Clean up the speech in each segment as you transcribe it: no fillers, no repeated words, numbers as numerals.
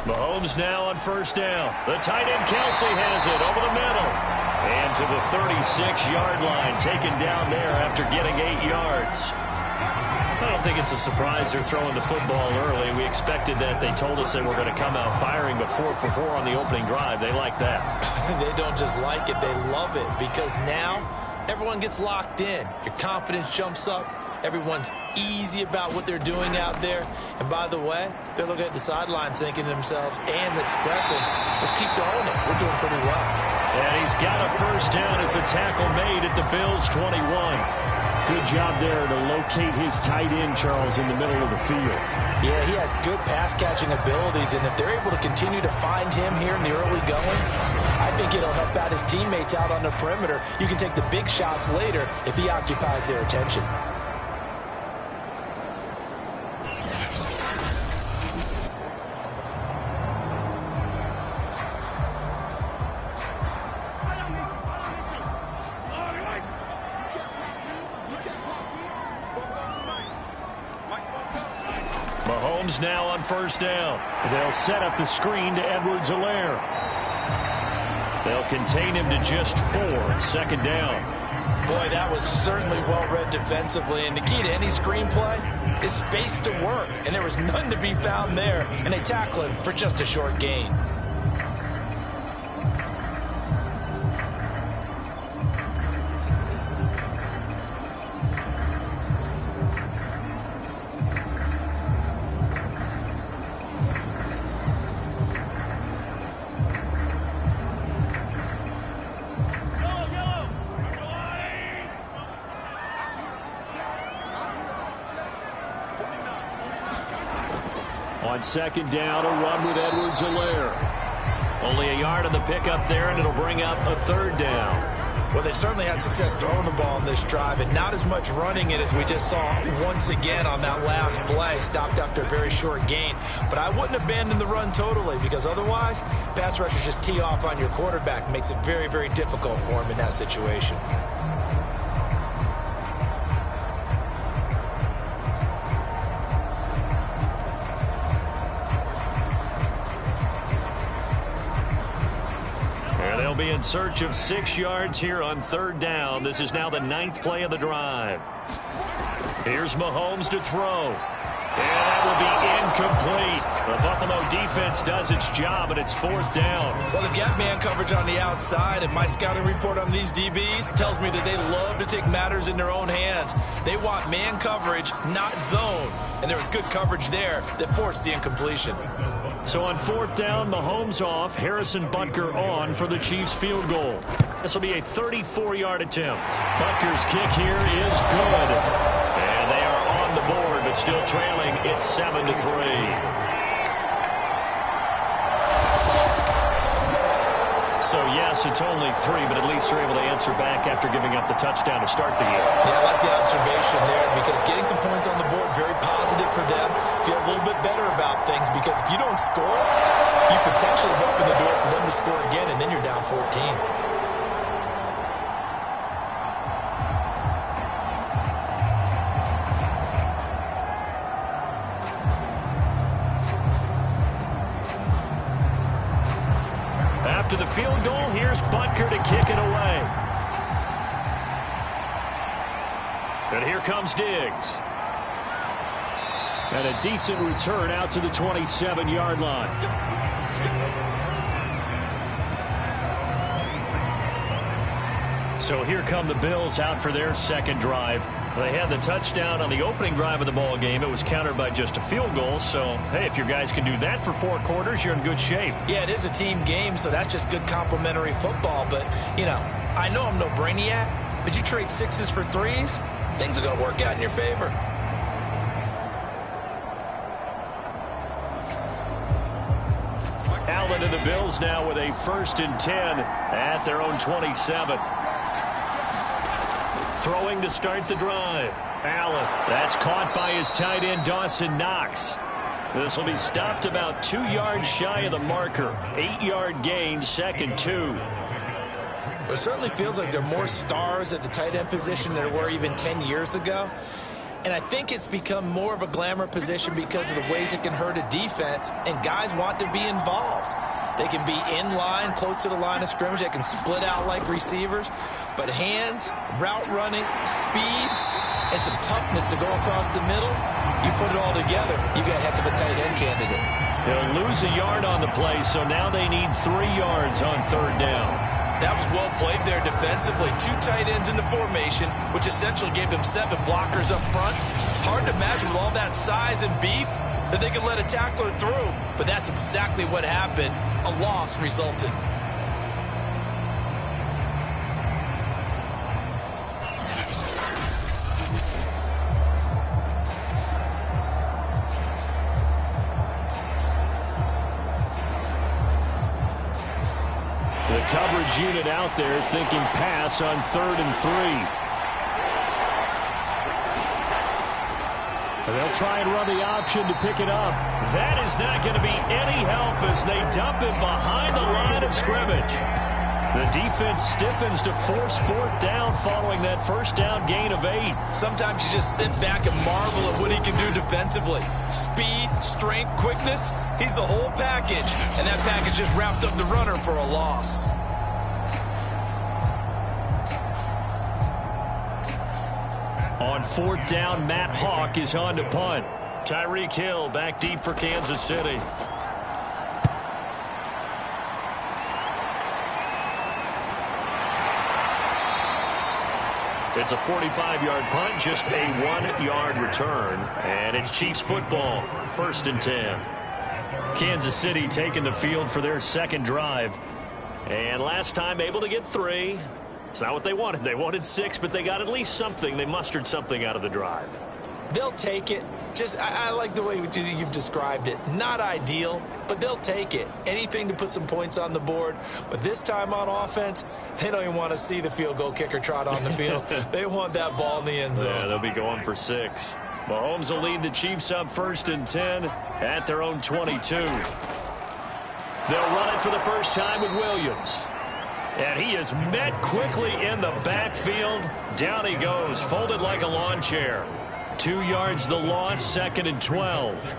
Mahomes now on first down. The tight end Kelsey has it over the middle. And to the 36-yard line, taken down there after getting 8 yards. I don't think it's a surprise they're throwing the football early. We expected that. They told us they were going to come out firing, but 4 for 4 on the opening drive. They like that. They don't just like it, they love it, because now everyone gets locked in. Your confidence jumps up. Everyone's easy about what they're doing out there. And by the way, they're looking at the sideline thinking to themselves and expressing, let's keep throwing it. We're doing pretty well. And he's got a first down as the tackle made at the Bills' 21. Good job there to locate his tight end, Charles, in the middle of the field. Yeah, he has good pass-catching abilities, and if they're able to continue to find him here in the early going, I think it'll help out his teammates out on the perimeter. You can take the big shots later if he occupies their attention. Mahomes now on first down. They'll set up the screen to Edwards-Helaire. They'll contain him to just 4. Second down. Boy, that was certainly well-read defensively. And the key to any screenplay is space to work. And there was none to be found there. And they tackle him for just a short gain. On second down, a run with Edwards-Helaire. Only a yard on the pickup there, and it'll bring up a third down. Well, they certainly had success throwing the ball in this drive, and not as much running it as we just saw once again on that last play. Stopped after a very short gain. But I wouldn't abandon the run totally, because otherwise, pass rushers just tee off on your quarterback. Makes it very, very difficult for him in that situation. Be in search of 6 yards here on third down. This is now the 9th play of the drive. Here's Mahomes to throw. And that will be incomplete. The Buffalo defense does its job, and it's 4th down. Well, they've got man coverage on the outside, and my scouting report on these DBs tells me that they love to take matters in their own hands. They want man coverage, not zone. And there was good coverage there that forced the incompletion. So on 4th down, Mahomes off, Harrison Butker on for the Chiefs field goal. This will be a 34-yard attempt. Butker's kick here is good. And they are on the board, but still trailing. It's 7-3. So, yes, it's only 3, but at least they're able to answer back after giving up the touchdown to start the year. Yeah, I like the observation there, because getting some points on the board, very positive for them. Feel a little bit better about things, because if you don't score, you potentially have opened the door for them to score again, and then you're down 14. After the field goal, here's Butker to kick it away. And here comes Diggs. And a decent return out to the 27-yard line. So here come the Bills out for their second drive. They had the touchdown on the opening drive of the ball game. It was countered by just a field goal. So, hey, if your guys can do that for 4 quarters, you're in good shape. Yeah, it is a team game, so that's just good complementary football. But, you know, I know I'm no brainiac, but you trade 6s for 3s, things are going to work out in your favor. Allen and the Bills now with a 1st and 10 at their own 27. Throwing to start the drive. Allen. That's caught by his tight end, Dawson Knox. This will be stopped about 2 yards shy of the marker. 8-yard gain, 2nd 2. It certainly feels like there are more stars at the tight end position than there were even 10 years ago. And I think it's become more of a glamour position because of the ways it can hurt a defense, and guys want to be involved. They can be in line, close to the line of scrimmage. They can split out like receivers. But hands, route running, speed, and some toughness to go across the middle, you put it all together, you got a heck of a tight end candidate. They'll lose a yard on the play, so now they need 3 yards on 3rd down. That was well played there defensively. 2 tight ends in the formation, which essentially gave them 7 blockers up front. Hard to imagine with all that size and beef that they could let a tackler through. But that's exactly what happened. A loss resulted. The coverage unit out there thinking pass on 3rd and 3. They'll try and run the option to pick it up. That is not going to be any help as they dump it behind the line of scrimmage. The defense stiffens to force 4th down following that 1st down gain of 8. Sometimes you just sit back and marvel at what he can do defensively. Speed, strength, quickness, he's the whole package. And that package just wrapped up the runner for a loss. On 4th down, Matt Hawk is on to punt. Tyreek Hill back deep for Kansas City. It's a 45-yard punt, just a 1-yard return. And it's Chiefs football, 1st and 10. Kansas City taking the field for their 2nd drive. And last time able to get 3. It's not what they wanted. They wanted 6, but they got at least something. They mustered something out of the drive. They'll take it. I like the way you've described it. Not ideal, but they'll take it. Anything to put some points on the board. But this time on offense, they don't even want to see the field goal kicker trot on the field. They want that ball in the end zone. Yeah, they'll be going for 6. Mahomes will lead the Chiefs up 1st and 10 at their own 22. They'll run it for the first time with Williams. And he is met quickly in the backfield. Down he goes, folded like a lawn chair. 2 yards the loss, 2nd and 12.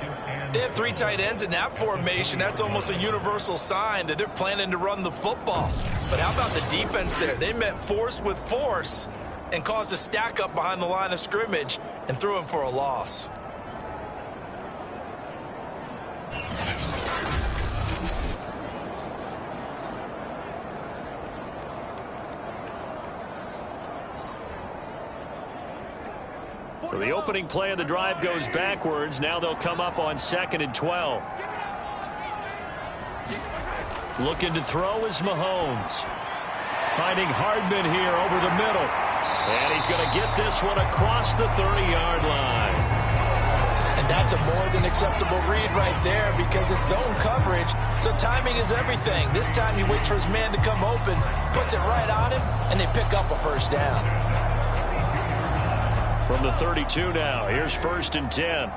They have 3 tight ends in that formation. That's almost a universal sign that they're planning to run the football. But how about the defense there? They met force with force and caused a stack up behind the line of scrimmage and threw him for a loss. So the opening play of the drive goes backwards. Now they'll come up on 2nd and 12. Looking to throw is Mahomes. Finding Hardman here over the middle. And he's going to get this one across the 30-yard line. And that's a more than acceptable read right there because it's zone coverage, so timing is everything. This time he waits for his man to come open, puts it right on him, and they pick up a 1st down. From the 32 now, here's 1st and 10.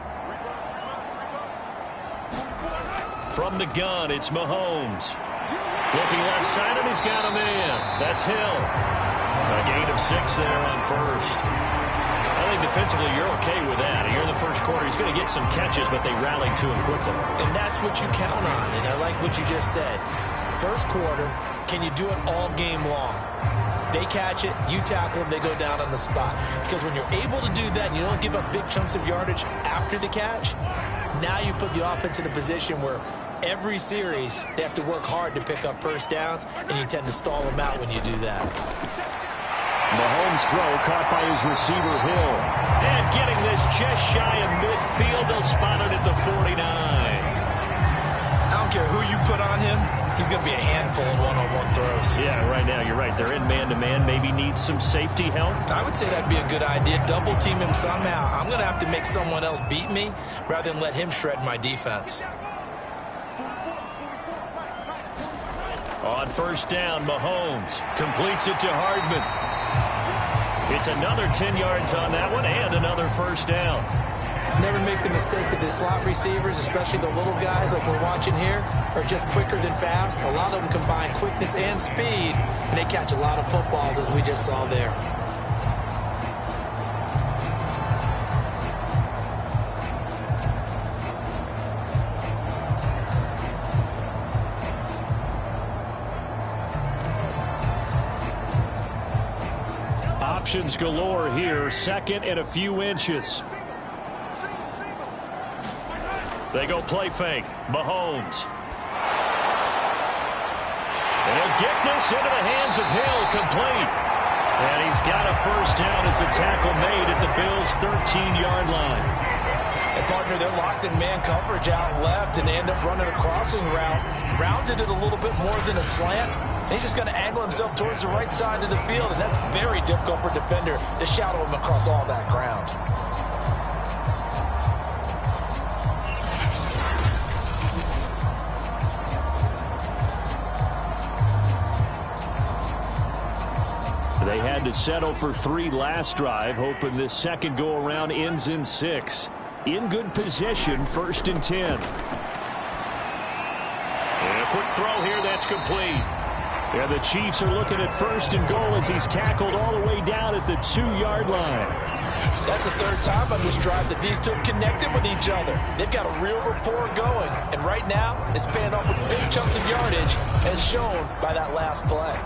From the gun, it's Mahomes. Looking left side, and he's got him in. That's Hill. A gain of 6 there on 1st. I think defensively you're okay with that. Here in the 1st quarter, he's going to get some catches, but they rallied to him quickly. And that's what you count on, and I like what you just said. 1st quarter, can you do it all game long? They catch it, you tackle them, they go down on the spot. Because when you're able to do that and you don't give up big chunks of yardage after the catch, now you put the offense in a position where every series they have to work hard to pick up 1st downs, and you tend to stall them out when you do that. Mahomes' throw caught by his receiver, Hill. And getting this just shy of midfield, they'll spot it at the 49. I don't care who you put on him. He's going to be a handful in one-on-one throws. Yeah, right now, you're right. They're in man-to-man. Maybe needs some safety help. I would say that'd be a good idea. Double team him somehow. I'm going to have to make someone else beat me rather than let him shred my defense. On 1st down, Mahomes completes it to Hardman. It's another 10 yards on that one and another 1st down. Never make the mistake that the slot receivers, especially the little guys like we're watching here, are just quicker than fast. A lot of them combine quickness and speed, and they catch a lot of footballs, as we just saw there. options galore here. Second and a few inches. They go play fake. Mahomes. And he'll get this into the hands of Hill, complete. And he's got a first down as the tackle made at the Bills' 13-yard line. And partner, they're locked in man coverage out left, and they end up running a crossing route. Rounded it a little bit more than a slant. He's just going to angle himself towards the right side of the field, and that's very difficult for a defender to shadow him across all that ground. They had to settle for 3 last drive, hoping this second go-around ends in 6. In good position, 1st and 10. And a quick throw here, that's complete. Yeah, the Chiefs are looking at 1st and goal as he's tackled all the way down at the 2-yard line. That's the 3rd time on this drive that these two have connected with each other. They've got a real rapport going, and right now it's paying off with big chunks of yardage, as shown by that last play.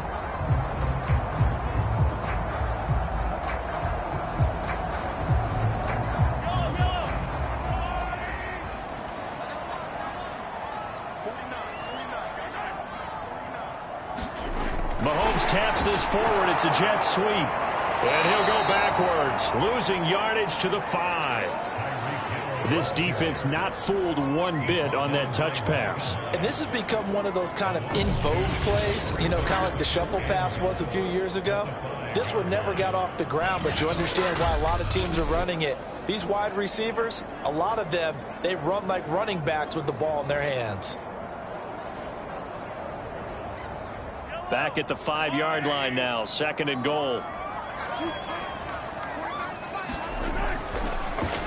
Mahomes taps this forward. It's a jet sweep. And he'll go backwards, losing yardage to the 5. This defense not fooled one bit on that touch pass. And this has become one of those kind of in vogue plays, you know, kind of like the shuffle pass was a few years ago. This one never got off the ground, but you understand why a lot of teams are running it. These wide receivers, a lot of them, they run like running backs with the ball in their hands. Back at the 5-yard line now, 2nd and goal.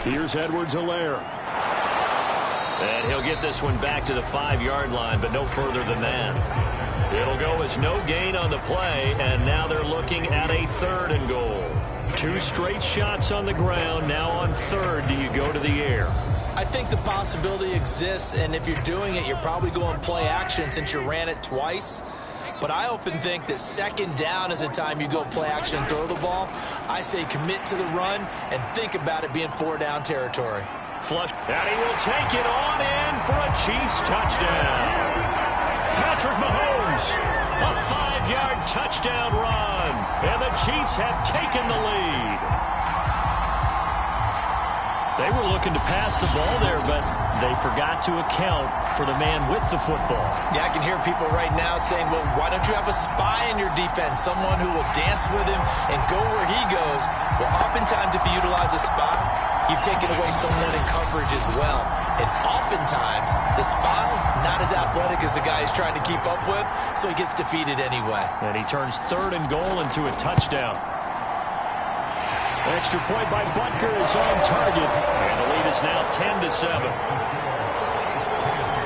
Here's Edwards-Helaire. And he'll get this one back to the 5-yard line, but no further than that. It'll go as no gain on the play, and now they're looking at a 3rd and goal. 2 straight shots on the ground. Now on 3rd, do you go to the air? I think the possibility exists, and if you're doing it, you're probably going play action since you ran it twice. But I often think that 2nd down is a time you go play action and throw the ball. I say commit to the run and think about it being 4-down territory. Flush, and he will take it on in for a Chiefs touchdown. Patrick Mahomes, a 5-yard touchdown run, and the Chiefs have taken the lead. They were looking to pass the ball there, but they forgot to account for the man with the football. Yeah, I can hear people right now saying, well, why don't you have a spy in your defense, someone who will dance with him and go where he goes? Well, oftentimes if you utilize a spy, you've taken away someone in coverage as well. And oftentimes, the spy, not as athletic as the guy he's trying to keep up with, so he gets defeated anyway. And he turns 3rd and goal into a touchdown. Extra point by Butker is on target. And the lead is now 10-7.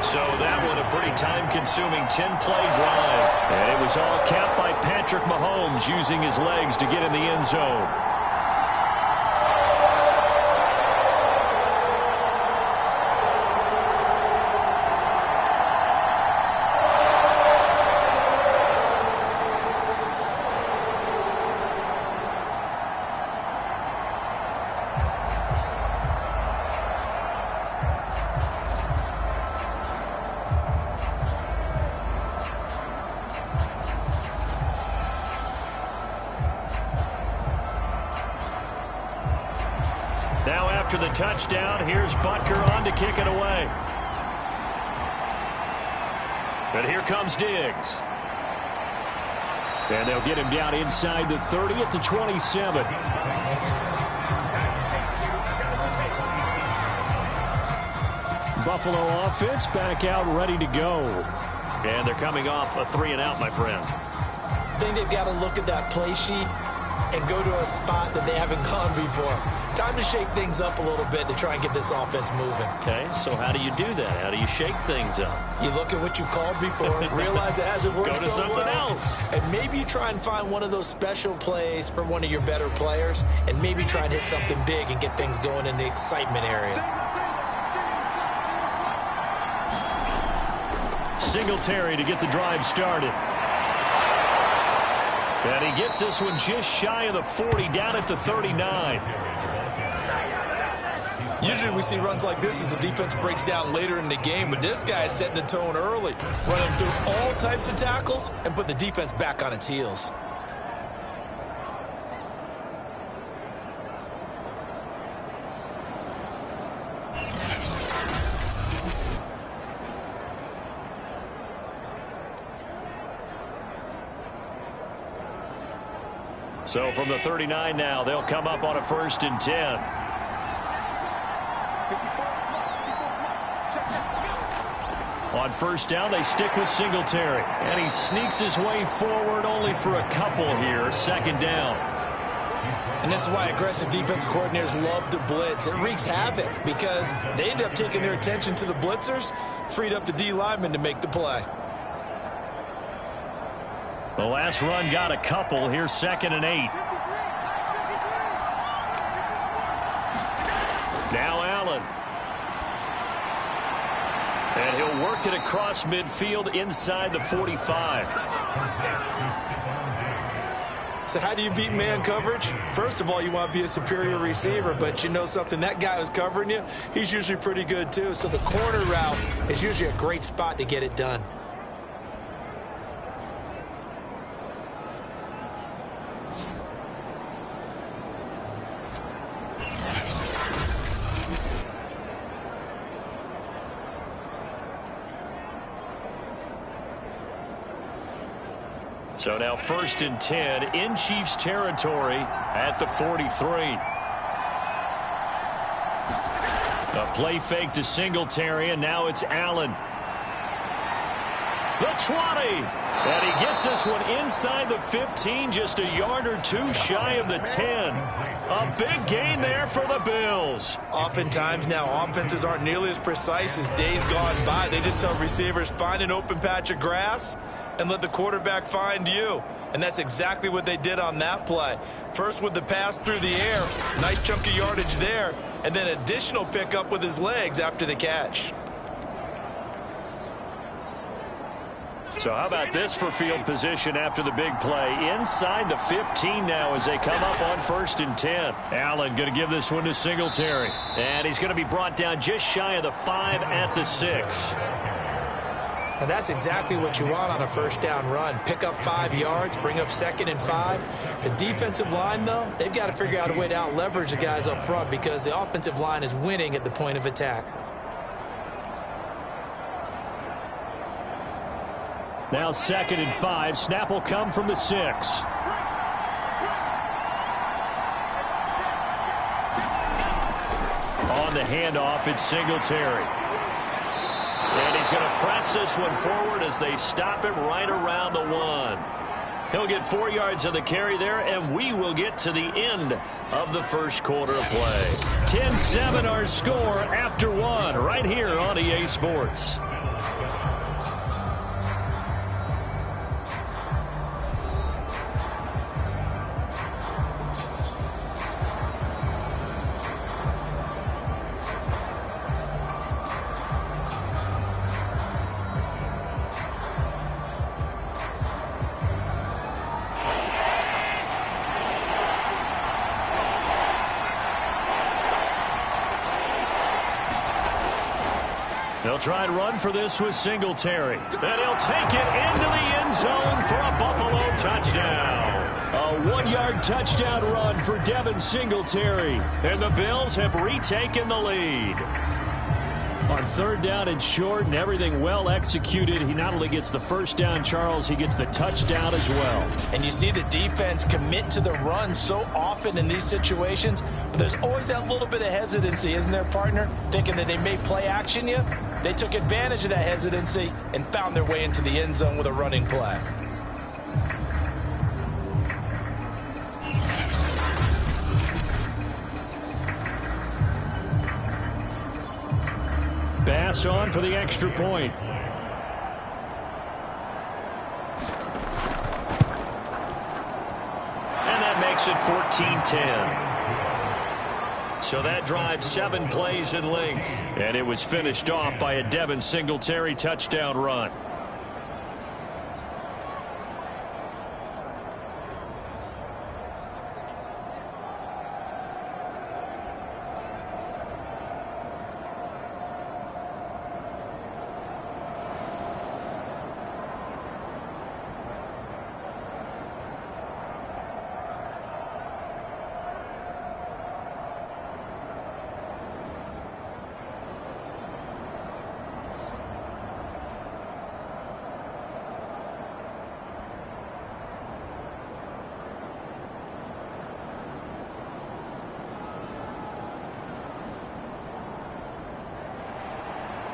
So that one a pretty time-consuming 10-play drive. And it was all capped by Patrick Mahomes using his legs to get in the end zone. Now after the touchdown, here's Butker on to kick it away. But here comes Diggs. And they'll get him down inside the 30 at the 27. Buffalo offense back out ready to go. And they're coming off a 3-and-out, my friend. I think they've got to look at that play sheet and go to a spot that they haven't gone before. Time to shake things up a little bit to try and get this offense moving. Okay, so how do you do that? How do you shake things up? You look at what you've called before, realize it hasn't worked Go to so something well, else. and maybe you try and find one of those special plays for one of your better players, and maybe try and hit something big and get things going in the excitement area. Singletary to get the drive started. And he gets this one just shy of the 40, down at the 39. Usually we see runs like this as the defense breaks down later in the game, but this guy is setting the tone early, running through all types of tackles and putting the defense back on its heels. So from the 39 now, they'll come up on a 1st and 10. On 1st down, they stick with Singletary. And he sneaks his way forward only for a couple here. 2nd down. And this is why aggressive defensive coordinators love to blitz. It wreaks havoc because they end up taking their attention to the blitzers, freed up the D lineman to make the play. The last run got a couple. Here's 2nd and 8. Now Allen. And he'll work it across midfield inside the 45. So how do you beat man coverage? First of all, you want to be a superior receiver, but you know something, that guy who's covering you, he's usually pretty good too. So the corner route is usually a great spot to get it done. So now 1st and 10 in Chiefs territory at the 43. A play fake to Singletary, and now it's Allen. The 20. And he gets this one inside the 15, just a yard or two shy of the 10. A big gain there for the Bills. Oftentimes now, offenses aren't nearly as precise as days gone by. They just tell receivers, find an open patch of grass and let the quarterback find you. And that's exactly what they did on that play. First with the pass through the air, nice chunk of yardage there, and then additional pickup with his legs after the catch. So how about this for field position after the big play? Inside the 15 now as they come up on 1st and 10. Allen going to give this one to Singletary. And he's going to be brought down just shy of the 5 at the 6. And that's exactly what you want on a 1st down run. Pick up 5 yards, bring up 2nd and 5. The defensive line, though, they've got to figure out a way to out-leverage the guys up front because the offensive line is winning at the point of attack. Now 2nd and 5. Snap will come from the 6. On the handoff, it's Singletary. And he's going to press this one forward as they stop it right around the 1. He'll get 4 yards of the carry there, and we will get to the end of the 1st quarter of play. 10-7 our score after 1 right here on EA Sports. They'll try and run for this with Singletary. And he'll take it into the end zone for a Buffalo touchdown. A 1-yard touchdown run for Devin Singletary. And the Bills have retaken the lead. On 3rd down and short and everything well executed, he not only gets the 1st down, Charles, he gets the touchdown as well. And you see the defense commit to the run so often in these situations, but there's always that little bit of hesitancy, isn't there, partner? Thinking that they may play action you. They took advantage of that hesitancy and found their way into the end zone with a running play. Bass on for the extra point. And that makes it 14-10. So that drives 7 plays in length. And it was finished off by a Devin Singletary touchdown run.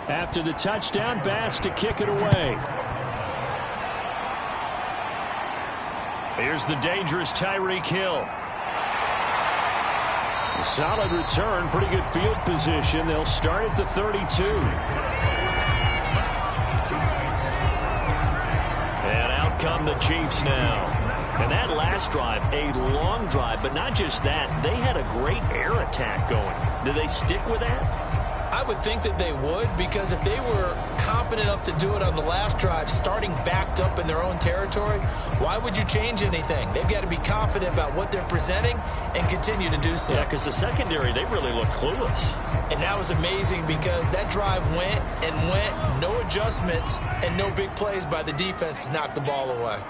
After the touchdown, Bass to kick it away. Here's the dangerous Tyreek Hill. A solid return, pretty good field position. They'll start at the 32. And out come the Chiefs now. And that last drive, a long drive, but not just that. They had a great air attack going. Do they stick with that? I would think that they would, because if they were competent enough to do it on the last drive, starting backed up in their own territory, why would you change anything? They've got to be confident about what they're presenting and continue to do so. Yeah, because the secondary, they really looked clueless. And that was amazing because that drive went and went, no adjustments, and no big plays by the defense to knock the ball away.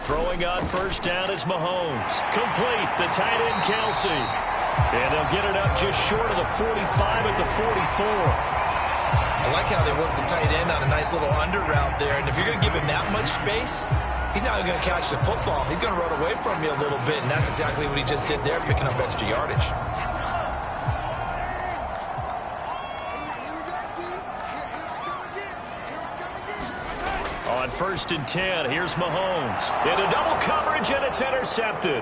Throwing on first down is Mahomes. Complete, the tight end Kelsey. And they'll get it up just short of the 45 at the 44. I like how they work the tight end on a nice little under route there. And if you're going to give him that much space, he's not going to catch the football. He's going to run away from you a little bit, and that's exactly what he just did there, picking up extra yardage. On 1st and 10, here's Mahomes. Into double coverage, and it's intercepted.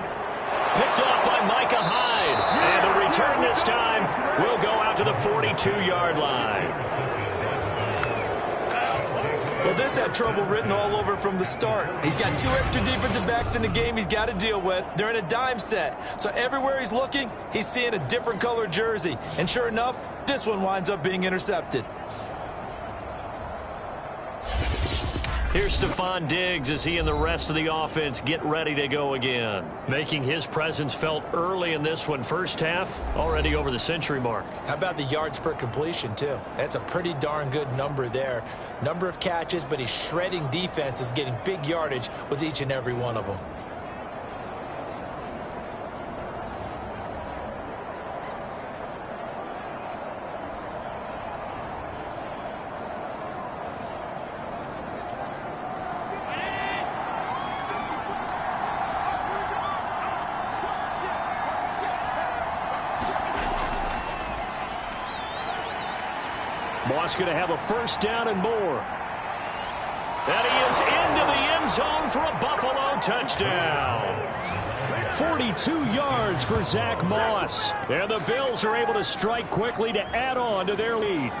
Picked off by Micah Hyde. And the return this time will go out to the 42-yard line. Well, this had trouble written all over from the start. He's got 2 extra defensive backs in the game he's got to deal with. They're in a dime set. So everywhere he's looking, he's seeing a different color jersey. And sure enough, this one winds up being intercepted. Here's Stephon Diggs as he and the rest of the offense get ready to go again. Making his presence felt early in this one. First half, already over the century mark. How about the yards per completion, too? That's a pretty darn good number there. Number of catches, but he's shredding defenses, getting big yardage with each and every one of them. Moss going to have a first down and more. And he is into the end zone for a Buffalo touchdown. 42 yards for Zach Moss. And the Bills are able to strike quickly to add on to their lead.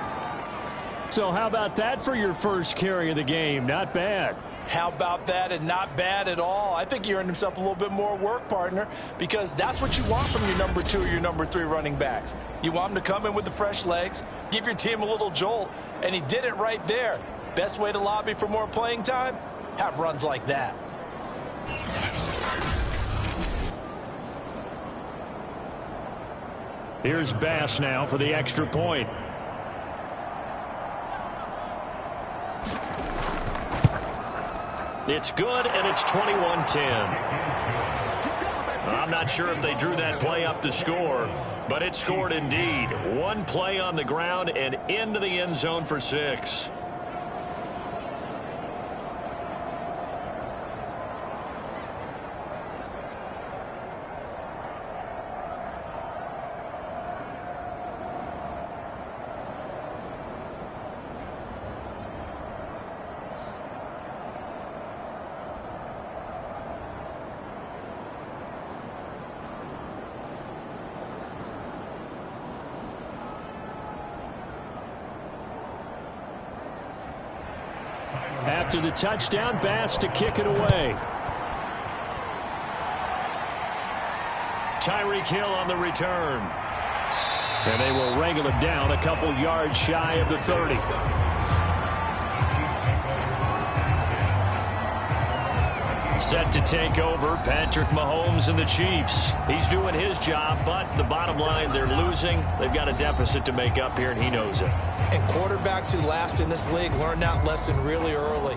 So how about that for your first carry of the game? Not bad. How about that, and not bad at all. I think he earned himself a little bit more work, partner, because that's what you want from your number 2 or your number 3 running backs. You want them to come in with the fresh legs, give your team a little jolt, and he did it right there. Best way to lobby for more playing time? Have runs like that. Here's Bass now for the extra point. It's good, and it's 21-10. I'm not sure if they drew that play up to score, but it scored indeed. One play on the ground and into the end zone for 6. After the touchdown, Bass to kick it away. Tyreek Hill on the return. And they will wrangle him down a couple yards shy of the 30. Set to take over, Patrick Mahomes and the Chiefs. He's doing his job, but the bottom line, they're losing. They've got a deficit to make up here, and he knows it. And quarterbacks who last in this league learn that lesson really early.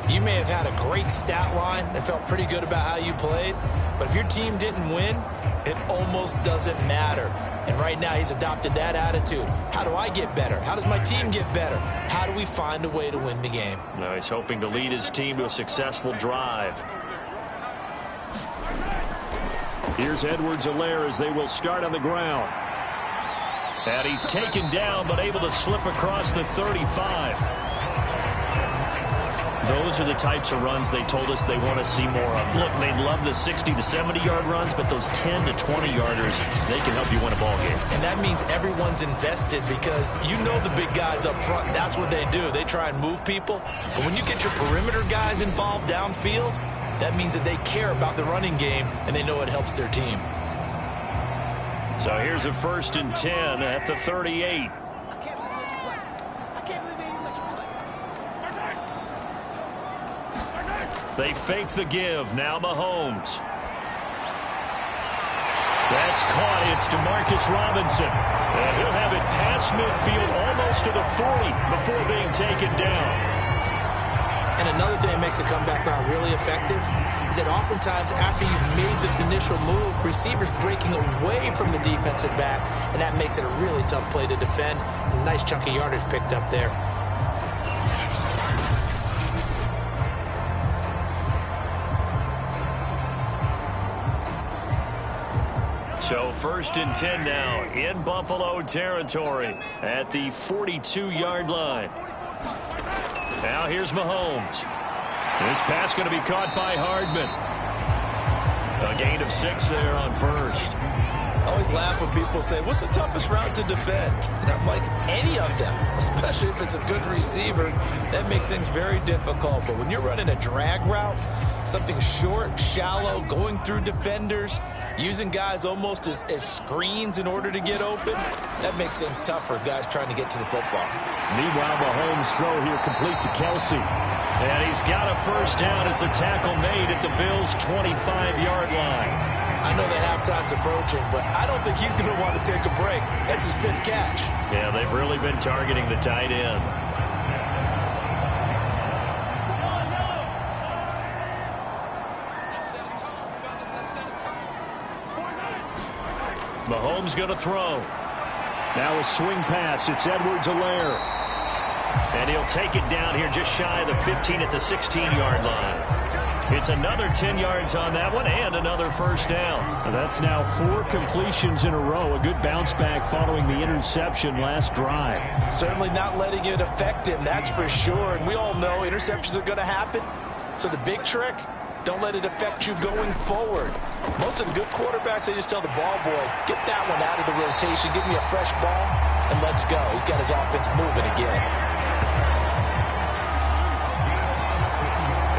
You may have had a great stat line and felt pretty good about how you played, but if your team didn't win, it almost doesn't matter. And right now he's adopted that attitude. How do I get better? How does my team get better? How do we find a way to win the game? Now he's hoping to lead his team to a successful drive. Here's Edwards-Helaire as they will start on the ground. And he's taken down, but able to slip across the 35. Those are the types of runs they told us they want to see more of. Look, they love the 60 to 70-yard runs, but those 10 to 20-yarders, they can help you win a ball game. And that means everyone's invested because you know the big guys up front, that's what they do. They try and move people. But when you get your perimeter guys involved downfield, that means that they care about the running game, and they know it helps their team. So here's a 1st and 10 at the 38. They fake the give. Now Mahomes. That's caught. It's DeMarcus Robinson. And he'll have it past midfield almost to the 40 before being taken down. And another thing that makes the comeback route really effective is that oftentimes after you've made the initial move, receivers breaking away from the defensive back, and that makes it a really tough play to defend. A nice chunk of yardage picked up there. So 1st and 10 now in Buffalo territory at the 42-yard line. Now here's Mahomes. This pass going to be caught by Hardman. A gain of 6 there on 1st. I always laugh when people say, what's the toughest route to defend? And I'm like, any of them, especially if it's a good receiver. That makes things very difficult. But when you're running a drag route, something short, shallow, going through defenders, using guys almost as screens in order to get open, that makes things tough for guys trying to get to the football. Meanwhile, Mahomes' throw here complete to Kelsey. And he's got a 1st down as the tackle made at the Bills' 25-yard line. I know the halftime's approaching, but I don't think he's going to want to take a break. That's his 5th catch. Yeah, they've really been targeting the tight end. Mahomes going to throw. Now a swing pass. It's Edwards-Helaire. And he'll take it down here just shy of the 15 at the 16-yard line. It's another 10 yards on that one and another 1st down. That's now 4 completions in a row. A good bounce back following the interception last drive. Certainly not letting it affect him, that's for sure. And we all know interceptions are going to happen. So the big trick, don't let it affect you going forward. Most of the good quarterbacks, they just tell the ball boy, get that one out of the rotation, give me a fresh ball, and let's go. He's got his offense moving again.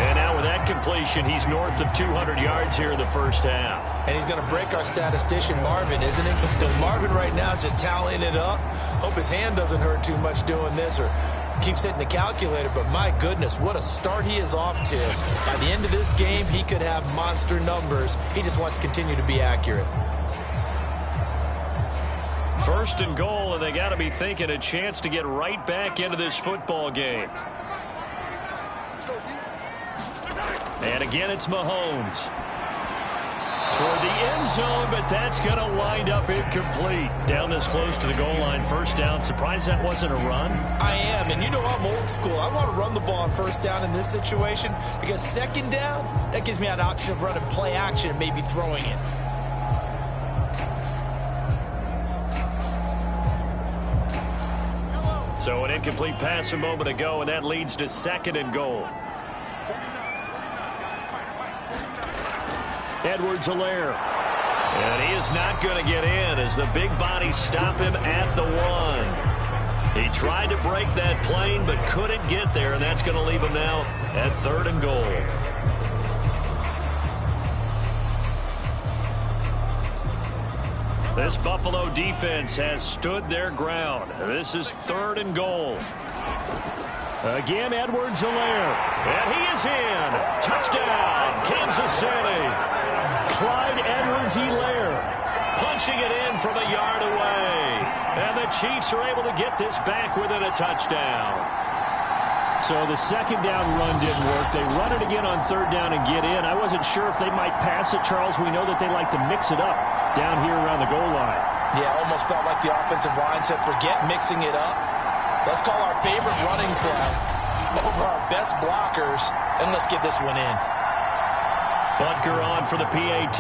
And now with that completion, he's north of 200 yards here in the 1st half. And he's going to break our statistician Marvin, isn't he? Because Marvin right now is just tallying it up. Hope his hand doesn't hurt too much doing this or keeps hitting the calculator. But my goodness, what a start he is off to. By the end of this game, he could have monster numbers. He just wants to continue to be accurate. 1st and goal, and they got to be thinking a chance to get right back into this football game. And again, it's Mahomes. Toward the end zone, but that's going to wind up incomplete. Down this close to the goal line, 1st down. Surprised that wasn't a run? I am, and you know I'm old school. I want to run the ball on 1st down in this situation because 2nd down, that gives me an option of running play action and maybe throwing it. So an incomplete pass a moment ago, and that leads to 2nd and goal. Edwards-Helaire. And he is not going to get in as the big bodies stop him at the 1. He tried to break that plane but couldn't get there, and that's going to leave him now at 3rd and goal. This Buffalo defense has stood their ground. This is 3rd and goal. Again, Edwards-Helaire. And he is in. Touchdown, Kansas City. Clyde Edwards-Helaire punching it in from a yard away. And the Chiefs are able to get this back within a touchdown. So the 2nd down run didn't work. They run it again on 3rd down and get in. I wasn't sure if they might pass it, Charles. We know that they like to mix it up down here around the goal line. Yeah, almost felt like the offensive line said, forget mixing it up. Let's call our favorite running play over our best blockers, and let's get this one in. Butker on for the PAT.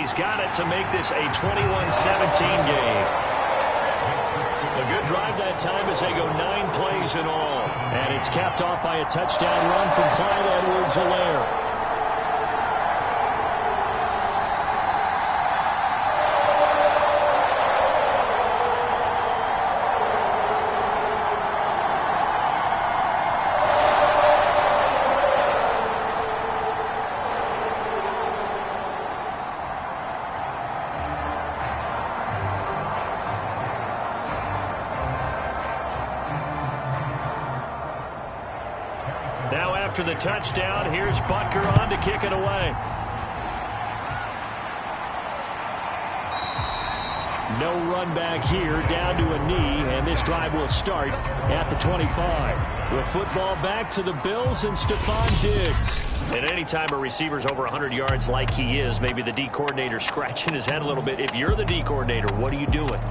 he's got it to make this a 21-17 game. A good drive that time as they go 9 plays in all. And it's capped off by a touchdown run from Clyde Edwards-Helaire. Now after the touchdown, here's Butker on to kick it away. No run back here, down to a knee, and this drive will start at the 25. The football back to the Bills and Stephon Diggs. And anytime a receiver's over 100 yards like he is, maybe the D coordinator scratching his head a little bit. If you're the D coordinator, what are you doing?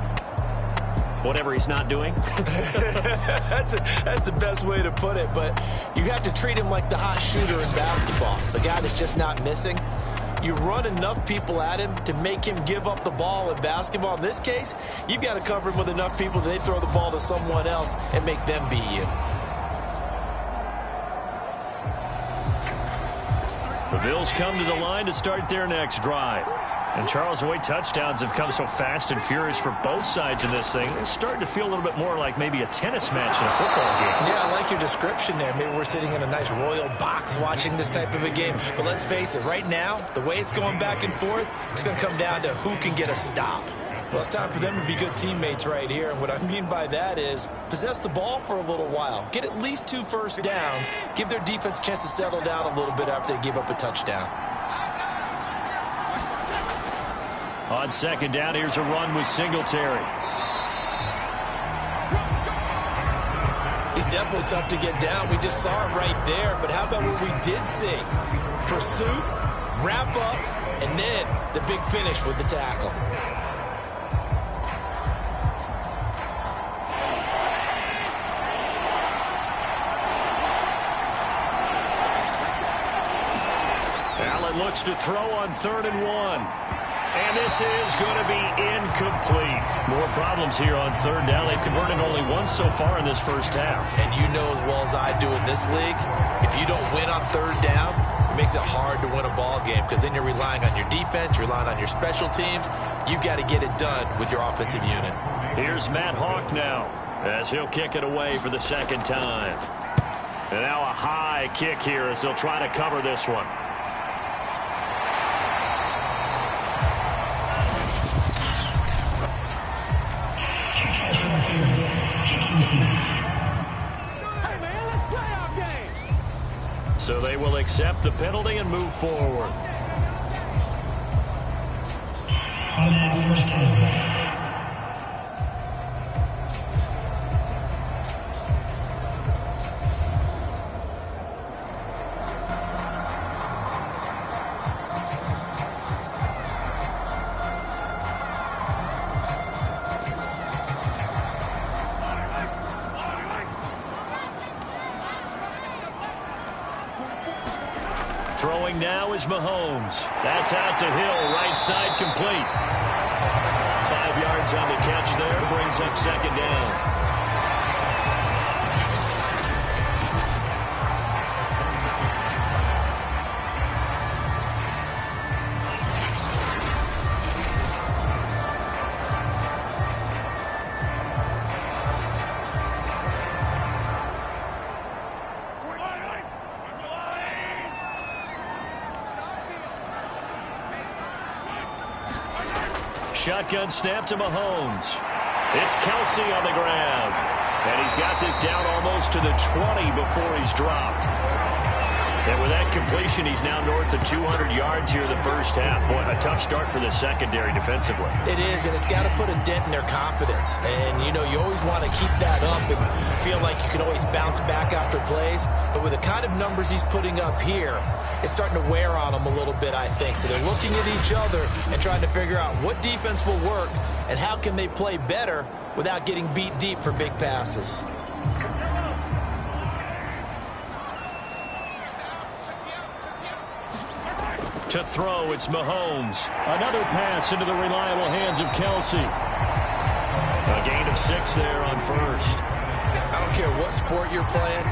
Whatever he's not doing? That's the best way to put it, but you have to treat him like the hot shooter in basketball, the guy that's just not missing. You run enough people at him to make him give up the ball in basketball. In this case, you've got to cover him with enough people that they throw the ball to someone else and make them beat you. The Bills come to the line to start their next drive. And Charles, the way touchdowns have come so fast and furious for both sides in this thing, it's starting to feel a little bit more like maybe a tennis match in a football game. Yeah, I like your description there. Maybe we're sitting in a nice royal box watching this type of a game. But let's face it, right now, the way it's going back and forth, it's going to come down to who can get a stop. Well, it's time for them to be good teammates right here. And what I mean by that is possess the ball for a little while. Get at least 2 first downs. Give their defense a chance to settle down a little bit after they give up a touchdown. On second down, here's a run with Singletary. He's definitely tough to get down. We just saw it right there. But how about what we did see? Pursuit, wrap up, and then the big finish with the tackle. Allen looks to throw on 3rd and 1. And this is going to be incomplete. More problems here on 3rd down. They've converted only once so far in this first half. And you know as well as I do in this league, if you don't win on 3rd down, it makes it hard to win a ball game because then you're relying on your defense, you're relying on your special teams. You've got to get it done with your offensive unit. Here's Matt Hawk now as he'll kick it away for the second time. And now a high kick here as they'll try to cover this one. So they will accept the penalty and move forward. First down. Throwing now is Mahomes. That's out to Hill, right side complete. 5 yards on the catch there, brings up second down. Shotgun snap to Mahomes. It's Kelsey on the ground. And he's got this down almost to the 20 before he's dropped. And with that completion, he's now north of 200 yards here in the first half. Boy, a tough start for the secondary defensively. It is, and it's got to put a dent in their confidence. And, you know, you always want to keep that up and feel like you can always bounce back after plays. But with the kind of numbers he's putting up here, it's starting to wear on them a little bit, I think. So they're looking at each other and trying to figure out what defense will work and how can they play better without getting beat deep for big passes. To throw, it's Mahomes. Another pass into the reliable hands of Kelce. A gain of 6 there on first. I don't care what sport you're playing.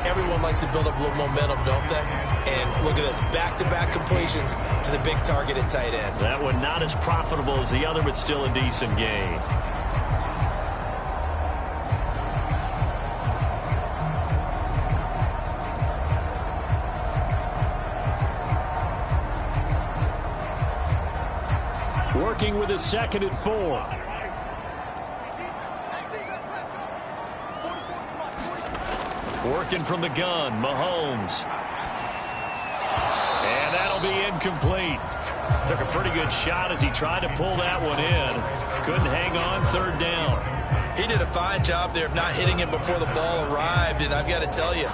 Everyone likes to build up a little momentum, don't they? And look at this, back-to-back completions to the big target at tight end. That one not as profitable as the other, but still a decent gain. Working with a 2nd and 4. Working from the gun, Mahomes. And that'll be incomplete. Took a pretty good shot as he tried to pull that one in. Couldn't hang on, 3rd down. He did a fine job there of not hitting him before the ball arrived, and I've got to tell you,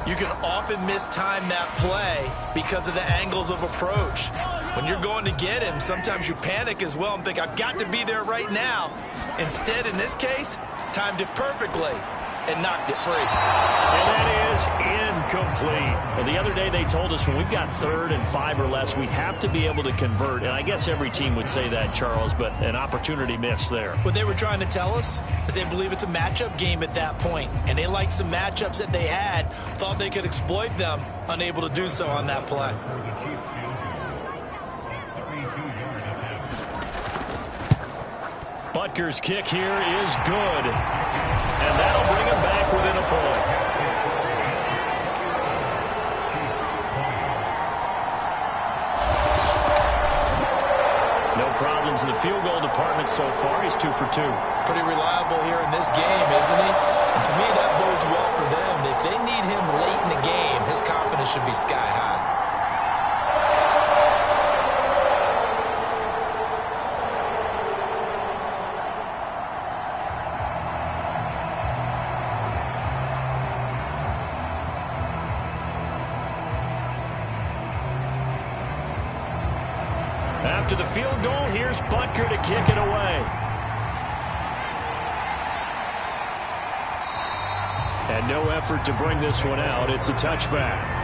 you can often mistime that play because of the angles of approach. When you're going to get him, sometimes you panic as well and think, I've got to be there right now. Instead, in this case, timed it perfectly and knocked it free. And that is incomplete. Well, the other day they told us when we've got 3rd and 5 or less, we have to be able to convert. And I guess every team would say that, Charles, but an opportunity missed there. What they were trying to tell us is they believe it's a matchup game at that point. And they liked some matchups that they had, thought they could exploit them, unable to do so on that play. Butker's kick here is good. And that'll bring him back within a point. No problems in the field goal department so far. He's 2 for 2. Pretty reliable here in this game, isn't he? And to me, that bodes well for them. If they need him late in the game, his confidence should be sky high. After the field goal, here's Butker to kick it away. And no effort to bring this one out. It's a touchback.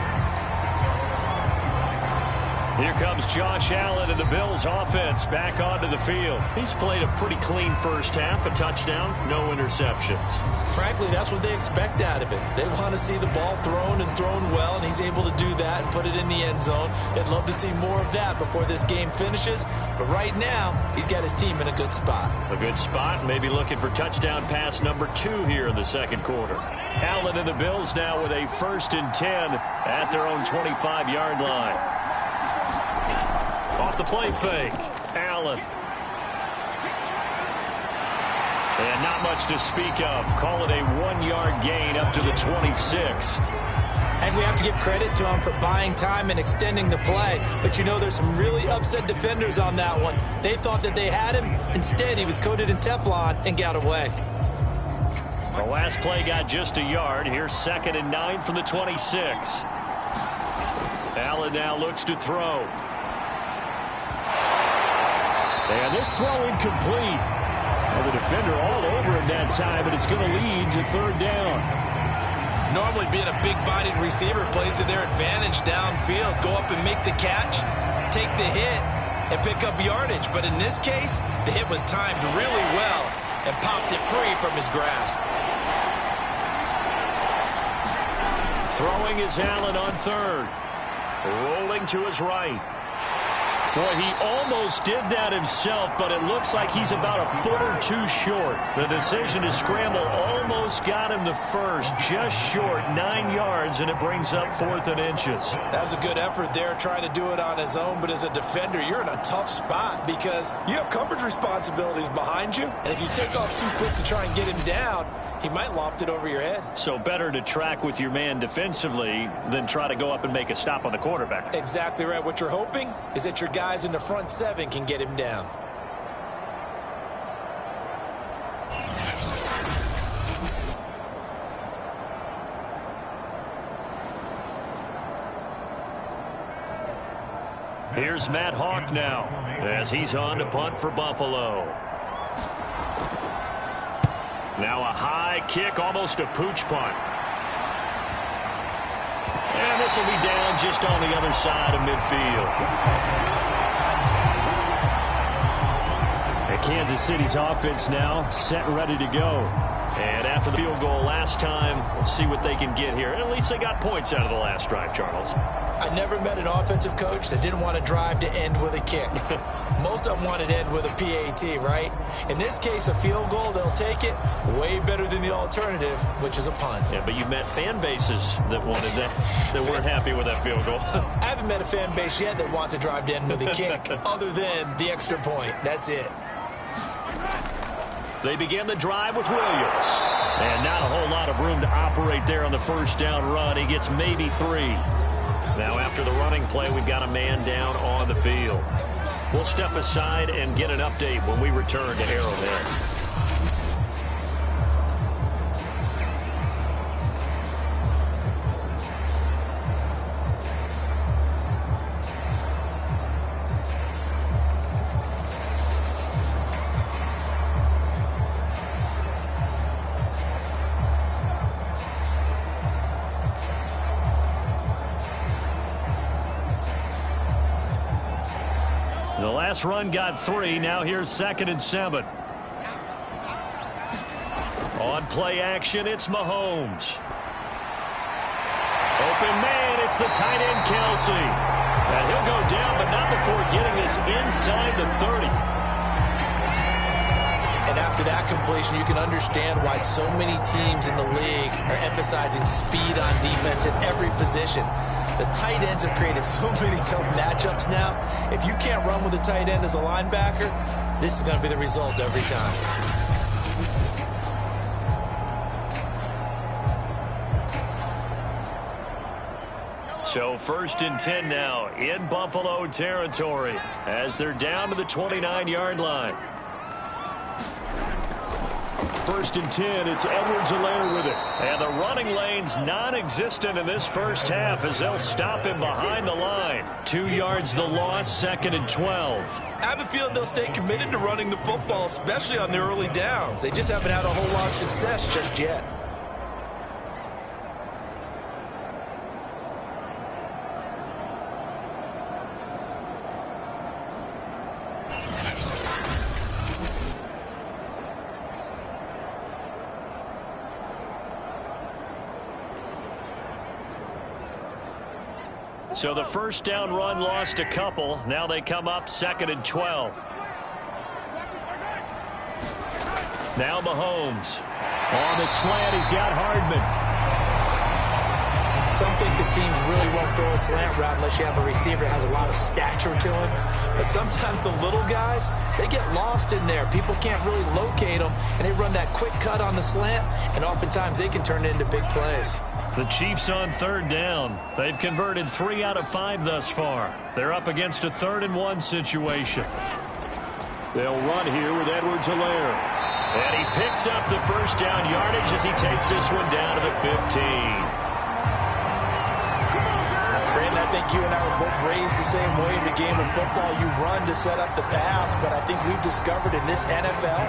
Here comes Josh Allen and the Bills offense back onto the field. He's played a pretty clean first half, a touchdown, no interceptions. Frankly, that's what they expect out of it. They want to see the ball thrown and thrown well, and he's able to do that and put it in the end zone. They'd love to see more of that before this game finishes. But right now, he's got his team in a good spot. A good spot, maybe looking for touchdown pass number 2 here in the 2nd quarter. Allen and the Bills now with a 1st and 10 at their own 25-yard line. Off the play fake, Allen. And not much to speak of. Call it a 1-yard gain up to the 26. And we have to give credit to him for buying time and extending the play. But you know, there's some really upset defenders on that one. They thought that they had him. Instead, he was coated in Teflon and got away. The last play got just a yard. Here's 2nd and 9 from the 26. Allen now looks to throw. And this throw incomplete. Well, the defender all over him that time, but it's going to lead to 3rd down. Normally being a big-bodied receiver plays to their advantage downfield. Go up and make the catch, take the hit, and pick up yardage. But in this case, the hit was timed really well and popped it free from his grasp. Throwing is Allen on 3rd. Rolling to his right. Boy, he almost did that himself, but it looks like he's about a foot or 2 short. The decision to scramble almost got him the first, just short, 9 yards, and it brings up 4th and inches. That was a good effort there, trying to do it on his own, but as a defender, you're in a tough spot because you have coverage responsibilities behind you, and if you take off too quick to try and get him down, he might loft it over your head. So better to track with your man defensively than try to go up and make a stop on the quarterback. Exactly right. What you're hoping is that your guys in the front 7 can get him down. Here's Matt Hawk now as he's on to punt for Buffalo. Now a high kick, almost a pooch punt. And this will be down just on the other side of midfield. And Kansas City's offense now set and ready to go. And after the field goal last time, we'll see what they can get here. At least they got points out of the last drive, Charles. I never met an offensive coach that didn't want to drive to end with a kick. Most of them wanted to end with a PAT, right? In this case, a field goal, they'll take it. Way better than the alternative, which is a punt. Yeah, but you met fan bases that wanted that, that weren't happy with that field goal. I haven't met a fan base yet that wants to drive to end with a kick, other than the extra point. That's it. They begin the drive with Williams. And not a whole lot of room to operate there on the first down run. He gets maybe 3. Now after the running play, we've got a man down on the field. We'll step aside and get an update when we return to Arrowhead. The last run got 3. Now here's 2nd and 7. On play action, it's Mahomes. Open man, it's the tight end Kelsey. And he'll go down, but not before getting this inside the 30. And after that completion, you can understand why so many teams in the league are emphasizing speed on defense at every position. The tight ends have created so many tough matchups now. If you can't run with a tight end as a linebacker, this is going to be the result every time. So 1st and 10 now in Buffalo territory as they're down to the 29-yard line. 1st and 10, it's Edwards-Helaire with it. And the running lane's non-existent in this first half as they'll stop him behind the line. 2 yards the loss, 2nd and 12. I have a feeling they'll stay committed to running the football, especially on the early downs. They just haven't had a whole lot of success just yet. So the first down run lost a couple. Now they come up 2nd and 12. Now Mahomes. On the slant, he's got Hardman. Some think the teams really won't throw a slant route unless you have a receiver that has a lot of stature to him. But sometimes the little guys, they get lost in there. People can't really locate them, and they run that quick cut on the slant, and oftentimes they can turn it into big plays. The Chiefs on 3rd down. They've converted 3 out of 5 thus far. They're up against a 3rd and 1 situation. They'll run here with Edwards-Helaire. And he picks up the first down yardage as he takes this one down to the 15. Brandon, I think you and I were both raised the same way in the game of football. You run to set up the pass, but I think we've discovered in this NFL,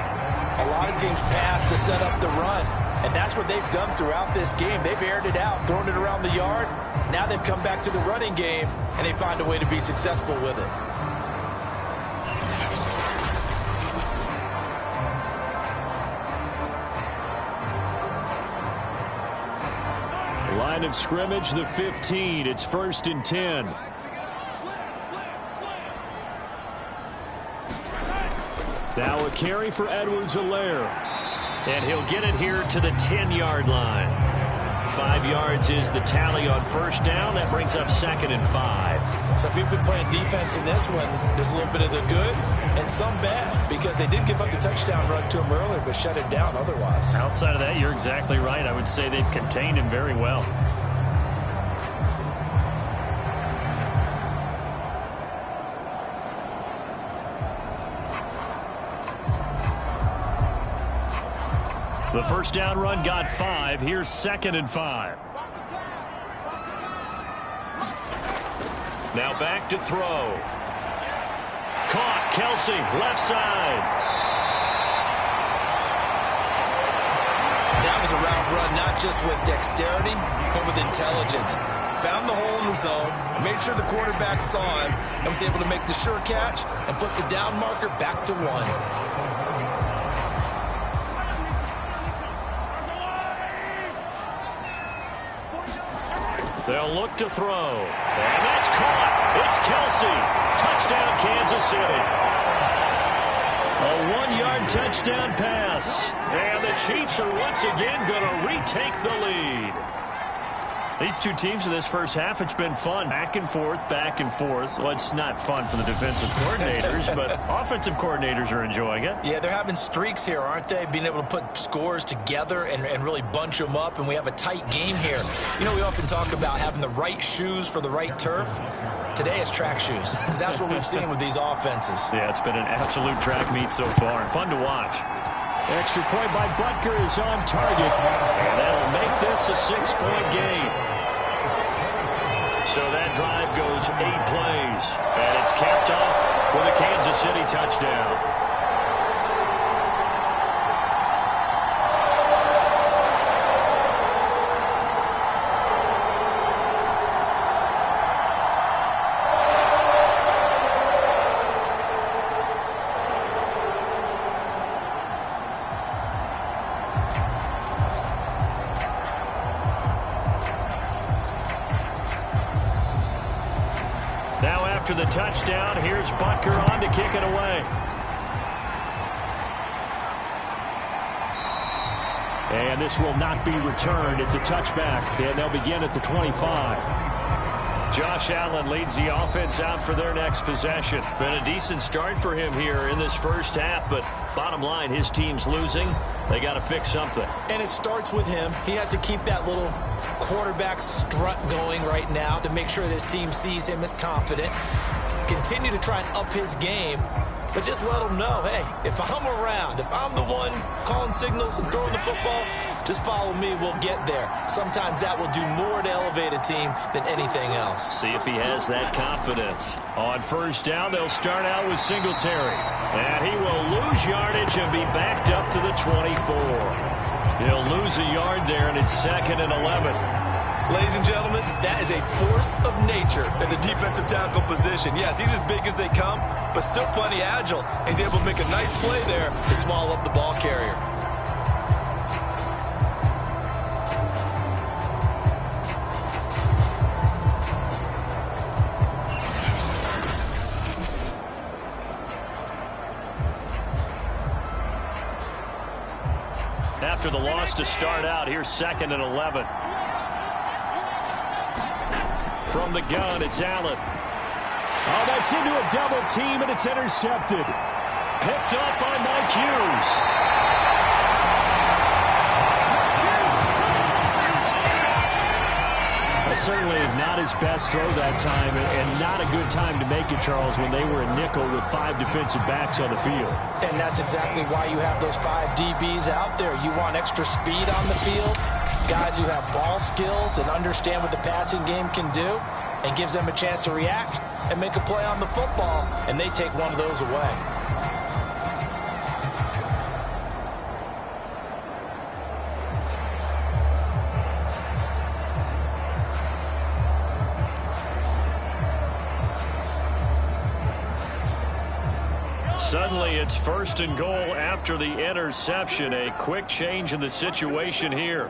a lot of teams pass to set up the run. And that's what they've done throughout this game. They've aired it out, thrown it around the yard. Now they've come back to the running game, and they find a way to be successful with it. Line of scrimmage, the 15. It's 1st and 10. Now a carry for Edwards-Helaire. And he'll get it here to the 10-yard line. 5 yards is the tally on first down. That brings up 2nd and 5. So if you've been playing defense in this one, there's a little bit of the good and some bad, because they did give up the touchdown run to him earlier, but shut him down otherwise. Outside of that, you're exactly right. I would say they've contained him very well. The first down run got 5. Here's 2nd and 5. Now back to throw. Caught. Kelsey, left side. That was a route run, not just with dexterity, but with intelligence. found the hole in the zone, made sure the quarterback saw him, and was able to make the sure catch and flip the down marker back to 1. They'll look to throw. And that's caught. It's Kelsey. Touchdown, Kansas City. A 1-yard touchdown pass. And the Chiefs are once again going to retake the lead. These two teams in this first half, it's been fun. Back and forth, back and forth. Well, it's not fun for the defensive coordinators, but offensive coordinators are enjoying it. Yeah, they're having streaks here, aren't they? Being able to put scores together and really bunch them up, and we have a tight game here. You know, we often talk about having the right shoes for the right turf. Today it's track shoes, because that's what we've seen with these offenses. Yeah, it's been an absolute track meet so far, and fun to watch. Extra point by Butker is on target, and that'll make this a 6-point game. So that drive goes 8 plays, and it's capped off with a Kansas City touchdown. Now after the touchdown, here's Butker on to kick it away. And this will not be returned. It's a touchback, and they'll begin at the 25. Josh Allen leads the offense out for their next possession. Been a decent start for him here in this first half, but bottom line, his team's losing. They got to fix something. And it starts with him. He has to keep that little quarterback strut going right now to make sure that his team sees him as confident. Continue to try and up his game, but just let him know, hey, if I'm around, if I'm the one calling signals and throwing the football, just follow me, we'll get there. Sometimes that will do more to elevate a team than anything else. See if he has that confidence. On first down, they'll start out with Singletary. And he will lose yardage and be backed up to the 24. He'll lose a yard there, and it's 2nd and 11. Ladies and gentlemen, that is a force of nature in the defensive tackle position. Yes, he's as big as they come, but still plenty agile. He's able to make a nice play there to small up the ball carrier. After the loss to start out, here's 2nd and 11. From the gun, it's Allen. Oh, that's into a double team, and it's intercepted. Picked up by Mike Hughes. Certainly not his best throw that time, and not a good time to make it, Charles, when they were a nickel with 5 defensive backs on the field. And that's exactly why you have those 5 DBs out there. You want extra speed on the field, guys who have ball skills and understand what the passing game can do, and gives them a chance to react and make a play on the football, and they take one of those away. Suddenly, it's 1st and goal after the interception. A quick change in the situation here.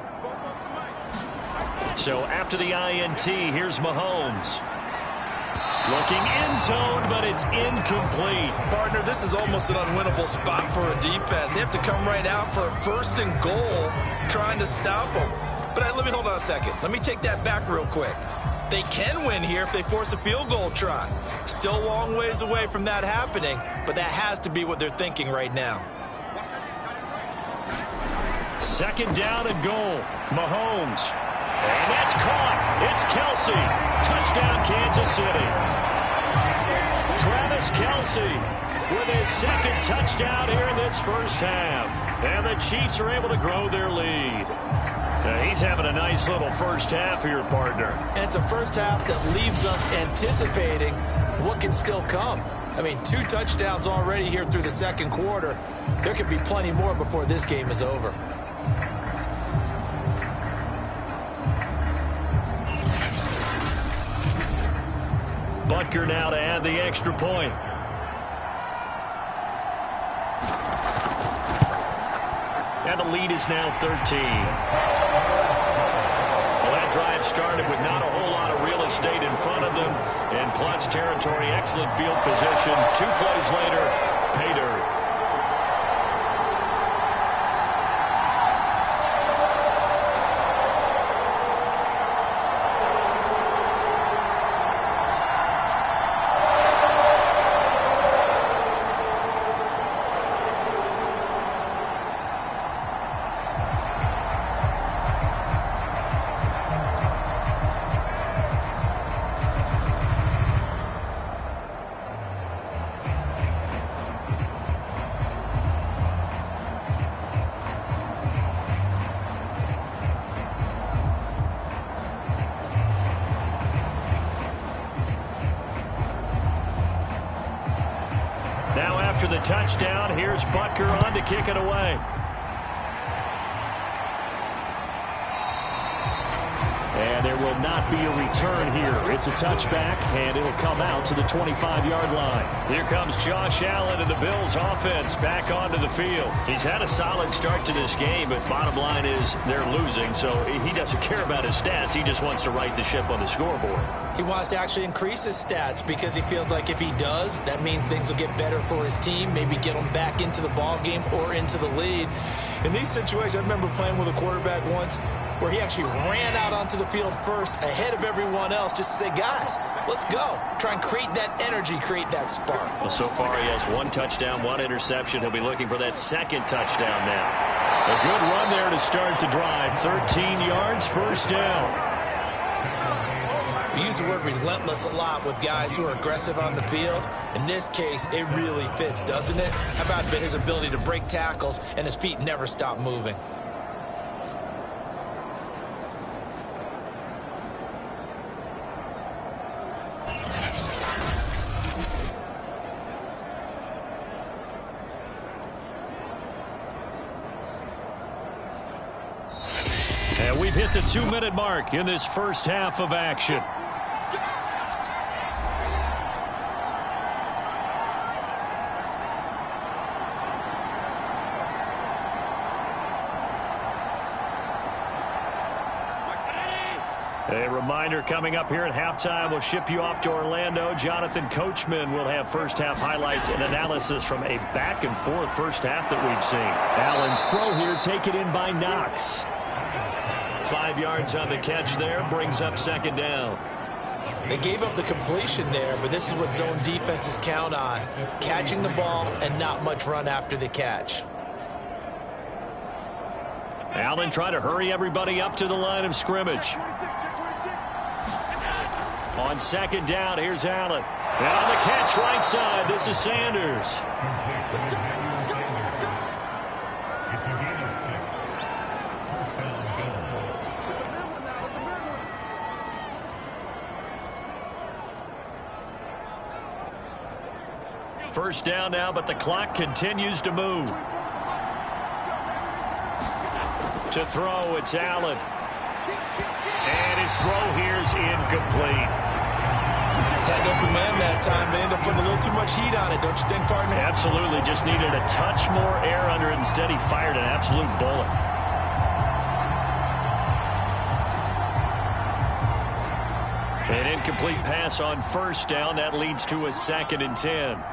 So after the INT, here's Mahomes. Looking end zone, but it's incomplete. Partner, this is almost an unwinnable spot for a defense. They have to come right out for a 1st and goal trying to stop them. But let me hold on a second. Let me take that back real quick. They can win here if they force a field goal try. Still a long ways away from that happening, but that has to be what they're thinking right now. 2nd down and goal. Mahomes. And that's caught. It's Kelsey. Touchdown, Kansas City. Travis Kelsey with his 2nd touchdown here in this first half. And the Chiefs are able to grow their lead. He's having a nice little first half here, partner. And it's a first half that leaves us anticipating what can still come. I mean, 2 touchdowns already here through the 2nd quarter. There could be plenty more before this game is over. Butker now to add the extra point. And the lead is now 13. Well, that drive started with not a whole lot of real estate in front of them. And plus territory, excellent field position. 2 plays later, pay dirt. Now after the touchdown, here's Butker on to kick it away. And there will not be a return here. It's a touchback, and it'll come out to the 25-yard line. Here comes Josh Allen and the Bills offense back onto the field. He's had a solid start to this game, but bottom line is they're losing, so he doesn't care about his stats. He just wants to right the ship on the scoreboard. He wants to actually increase his stats because he feels like if he does, that means things will get better for his team, maybe get them back into the ball game or into the lead. In these situations, I remember playing with a quarterback once where he actually ran out onto the field first ahead of everyone else just to say, guys, let's go. Try and create that energy, create that spark. Well, so far he has 1 touchdown, 1 interception. He'll be looking for that 2nd touchdown now. A good run there to start the drive. 13 yards, first down. We use the word relentless a lot with guys who are aggressive on the field. In this case, it really fits, doesn't it? How about his ability to break tackles and his feet never stop moving? And we've hit the 2-minute mark in this first half of action. A reminder coming up here at halftime, we'll ship you off to Orlando. Jonathan Coachman will have first half highlights and analysis from a back and forth first half that we've seen. Allen's throw here taken in by Knox. 5 yards on the catch there, brings up 2nd down. They gave up the completion there, but this is what zone defenses count on. Catching the ball and not much run after the catch. Allen trying to hurry everybody up to the line of scrimmage. On 2nd down, here's Allen. And on the catch right side, this is Sanders. First down now, but the clock continues to move. To throw, it's Allen. And his throw here is incomplete. Had an open man that time. They ended up putting a little too much heat on it, don't you think, partner? Absolutely. Just needed a touch more air under it. Instead, he fired an absolute bullet. An incomplete pass on first down. That leads to a 2nd and 10.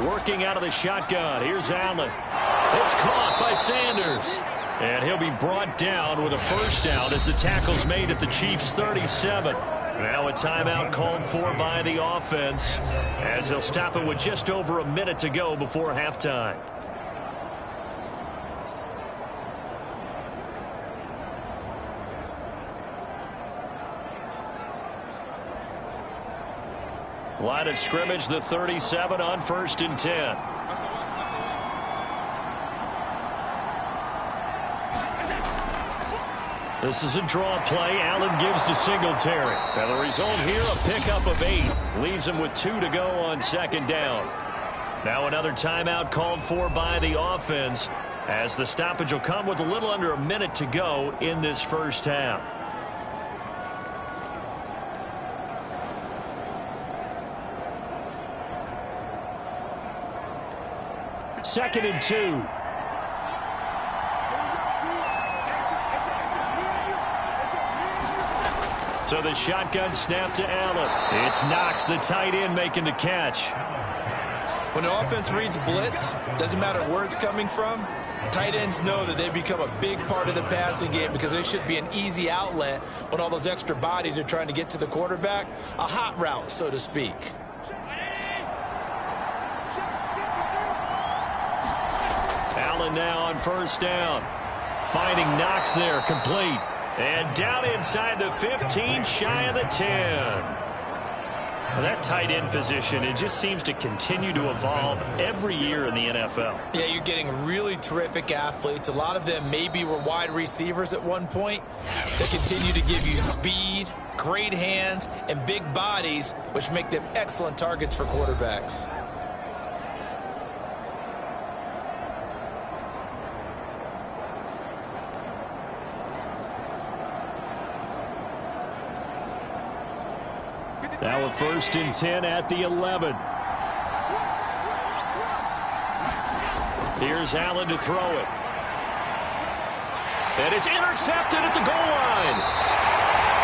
Working out of the shotgun. Here's Allen. It's caught by Sanders. And he'll be brought down with a first down as the tackle's made at the Chiefs' 37. Now a timeout called for by the offense as they'll stop it with just over a minute to go before halftime. Line of scrimmage, the 37 on 1st and 10. This is a draw play. Allen gives to Singletary. And the result here, a pickup of 8. Leaves him with 2 to go on 2nd down. Now another timeout called for by the offense as the stoppage will come with a little under a minute to go in this first half. 2nd and 2. So the shotgun snap to Allen. It's Knox, the tight end, making the catch. When the offense reads blitz, doesn't matter where it's coming from, tight ends know that they've become a big part of the passing game because they should be an easy outlet when all those extra bodies are trying to get to the quarterback. A hot route, so to speak. Allen now on 1st down. Finding Knox there, complete. And down inside the 15, shy of the 10. Well, that tight end position, it just seems to continue to evolve every year in the NFL. Yeah, you're getting really terrific athletes. A lot of them maybe were wide receivers at one point. They continue to give you speed, great hands, and big bodies, which make them excellent targets for quarterbacks. Now a 1st and 10 at the 11. Here's Allen to throw it. And it's intercepted at the goal line.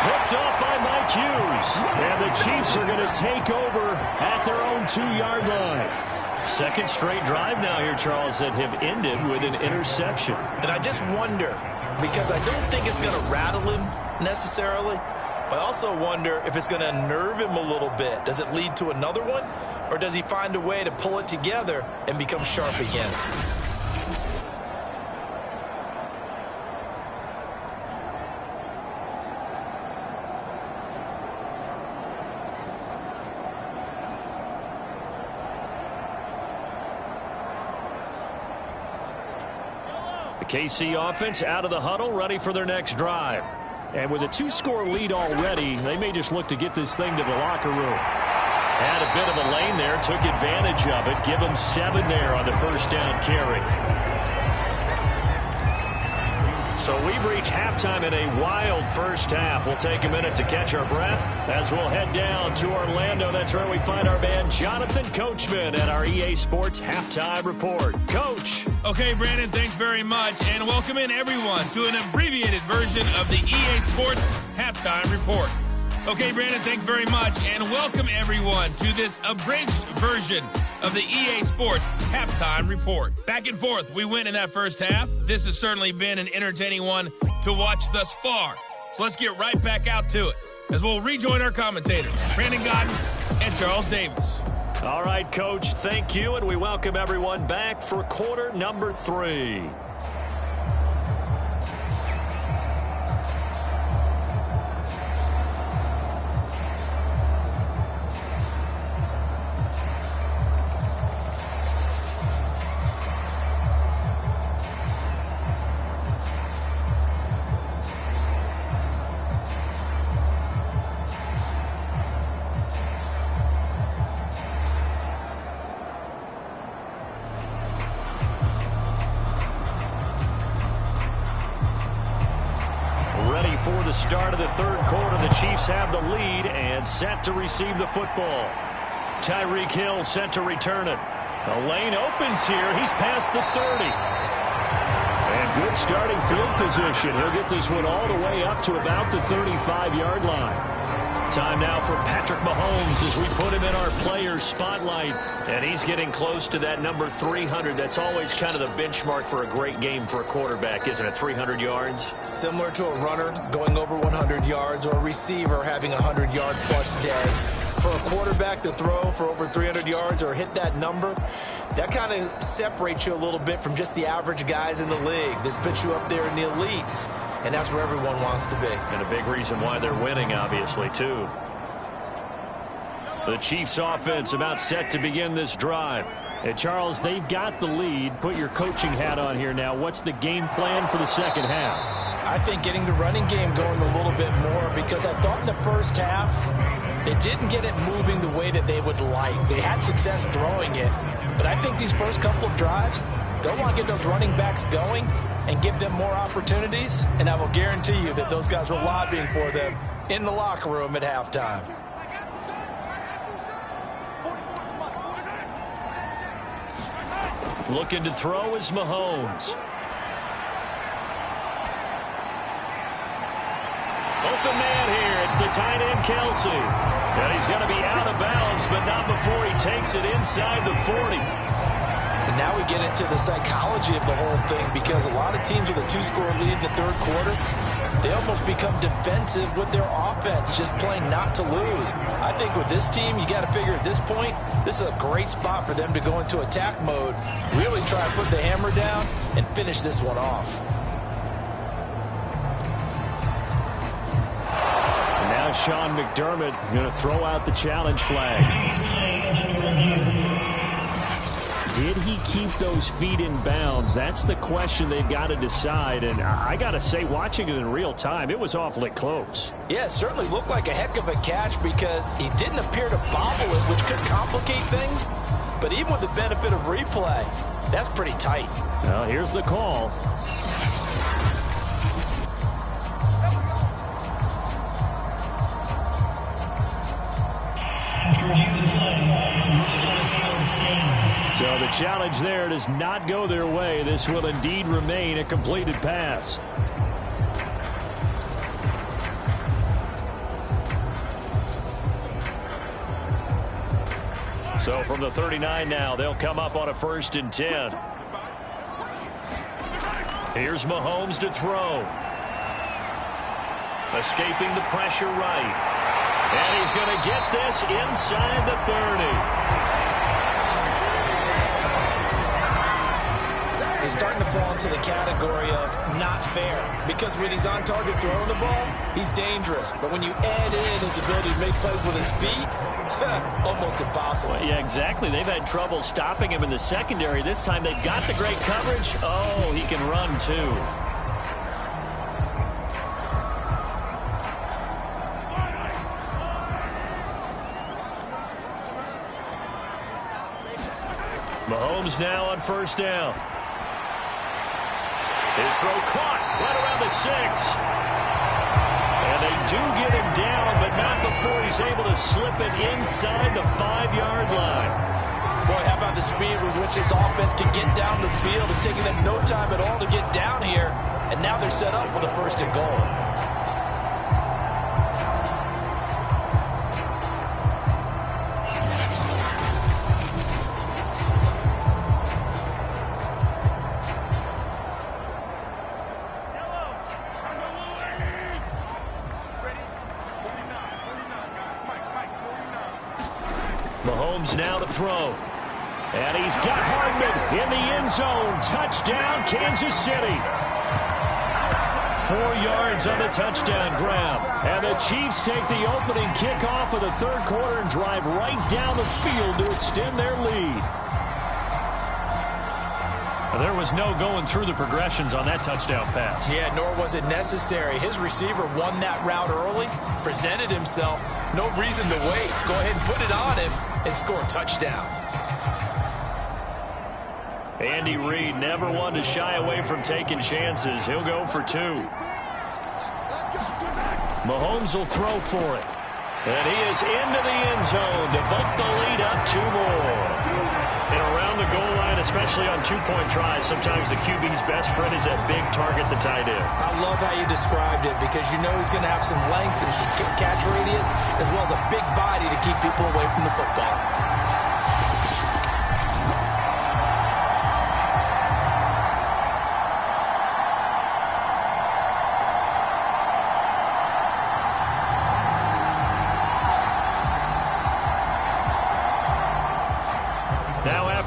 Picked off by Mike Hughes. And the Chiefs are going to take over at their own 2-yard line. 2nd straight drive now here, Charles, that have ended with an interception. And I just wonder, because I don't think it's going to rattle him necessarily, but I also wonder if it's going to unnerve him a little bit. Does it lead to another one? Or does he find a way to pull it together and become sharp again? The KC offense out of the huddle, ready for their next drive. And with a 2-score lead already, they may just look to get this thing to the locker room. Had a bit of a lane there, took advantage of it. Give them 7 there on the 1st down carry. So we've reached halftime in a wild first half. We'll take a minute to catch our breath as we'll head down to Orlando. That's where we find our man Jonathan Coachman at our EA Sports Halftime Report. Coach. Okay, Brandon, thanks very much. And welcome in, everyone, to an abbreviated version of the EA Sports Halftime Report. Okay, Brandon, thanks very much. And welcome, everyone, to this abridged version of the EA Sports Halftime Report. Back and forth, we went in that first half. This has certainly been an entertaining one to watch thus far. So let's get right back out to it as we'll rejoin our commentators, Brandon Godden and Charles Davis. All right, Coach, thank you, and we welcome everyone back for quarter number 3. For the start of the 3rd quarter, the Chiefs have the lead and set to receive the football. Tyreek Hill set to return it. The lane opens here. He's past the 30. And good starting field position. He'll get this one all the way up to about the 35-yard line. Time now for Patrick Mahomes as we put him in our players spotlight. And he's getting close to that number 300. That's always kind of the benchmark for a great game for a quarterback, isn't it? 300 yards? Similar to a runner going over 100 yards or a receiver having a 100-yard-plus day. For a quarterback to throw for over 300 yards or hit that number, that kind of separates you a little bit from just the average guys in the league. This puts you up there in the elites, and that's where everyone wants to be. And a big reason why they're winning, obviously, too. The Chiefs offense about set to begin this drive. And Charles, they've got the lead. Put your coaching hat on here now. What's the game plan for the second half? I think getting the running game going a little bit more, because I thought in the first half they didn't get it moving the way that they would like. They had success throwing it, but I think these first couple of drives, they'll want to get those running backs going and give them more opportunities, and I will guarantee you that those guys were lobbying for them in the locker room at halftime. Looking to throw is Mahomes. Open man here. It's the tight end, Kelsey. And he's going to be out of bounds, but not before he takes it inside the 40. And now we get into the psychology of the whole thing, because a lot of teams with a 2-score lead in the third quarter, they almost become defensive with their offense, just playing not to lose. I think with this team, you got to figure at this point, this is a great spot for them to go into attack mode, really try to put the hammer down and finish this one off. Now Sean McDermott is going to throw out the challenge flag. Did he keep those feet in bounds? That's the question they've got to decide. And I got to say, watching it in real time, it was awfully close. Yeah, it certainly looked like a heck of a catch because he didn't appear to bobble it, which could complicate things. But even with the benefit of replay, that's pretty tight. Well, here's the call. So the challenge there does not go their way. This will indeed remain a completed pass. So from the 39 now, they'll come up on a 1st and 10. Here's Mahomes to throw. Escaping the pressure right. And he's going to get this inside the 30. He's starting to fall into the category of not fair, because when he's on target throwing the ball, he's dangerous. But when you add in his ability to make plays with his feet, almost impossible. Well, yeah, exactly. They've had trouble stopping him in the secondary. This time they've got the great coverage. Oh, he can run too. Mahomes now on 1st down. His throw caught right around the 6. And they do get him down, but not before he's able to slip it inside the 5-yard line. Boy, how about the speed with which this offense can get down the field? It's taking them no time at all to get down here. And now they're set up for the 1st and goal. Mahomes now to throw. And he's got Hardman in the end zone. Touchdown, Kansas City. 4 yards on the touchdown grab. And the Chiefs take the opening kickoff of the third quarter and drive right down the field to extend their lead. There was no going through the progressions on that touchdown pass. Yeah, nor was it necessary. His receiver won that route early, presented himself. No reason to wait. Go ahead and put it on him and score a touchdown. Andy Reid never one to shy away from taking chances. He'll go for 2. Mahomes will throw for it. And he is into the end zone to bump the lead up 2 more. And around the goal line, especially on 2-point tries, sometimes the QB's best friend is that big target, the tight end. I love how you described it, because you know he's going to have some length and some catch radius, as well as a big body to keep people away from the football.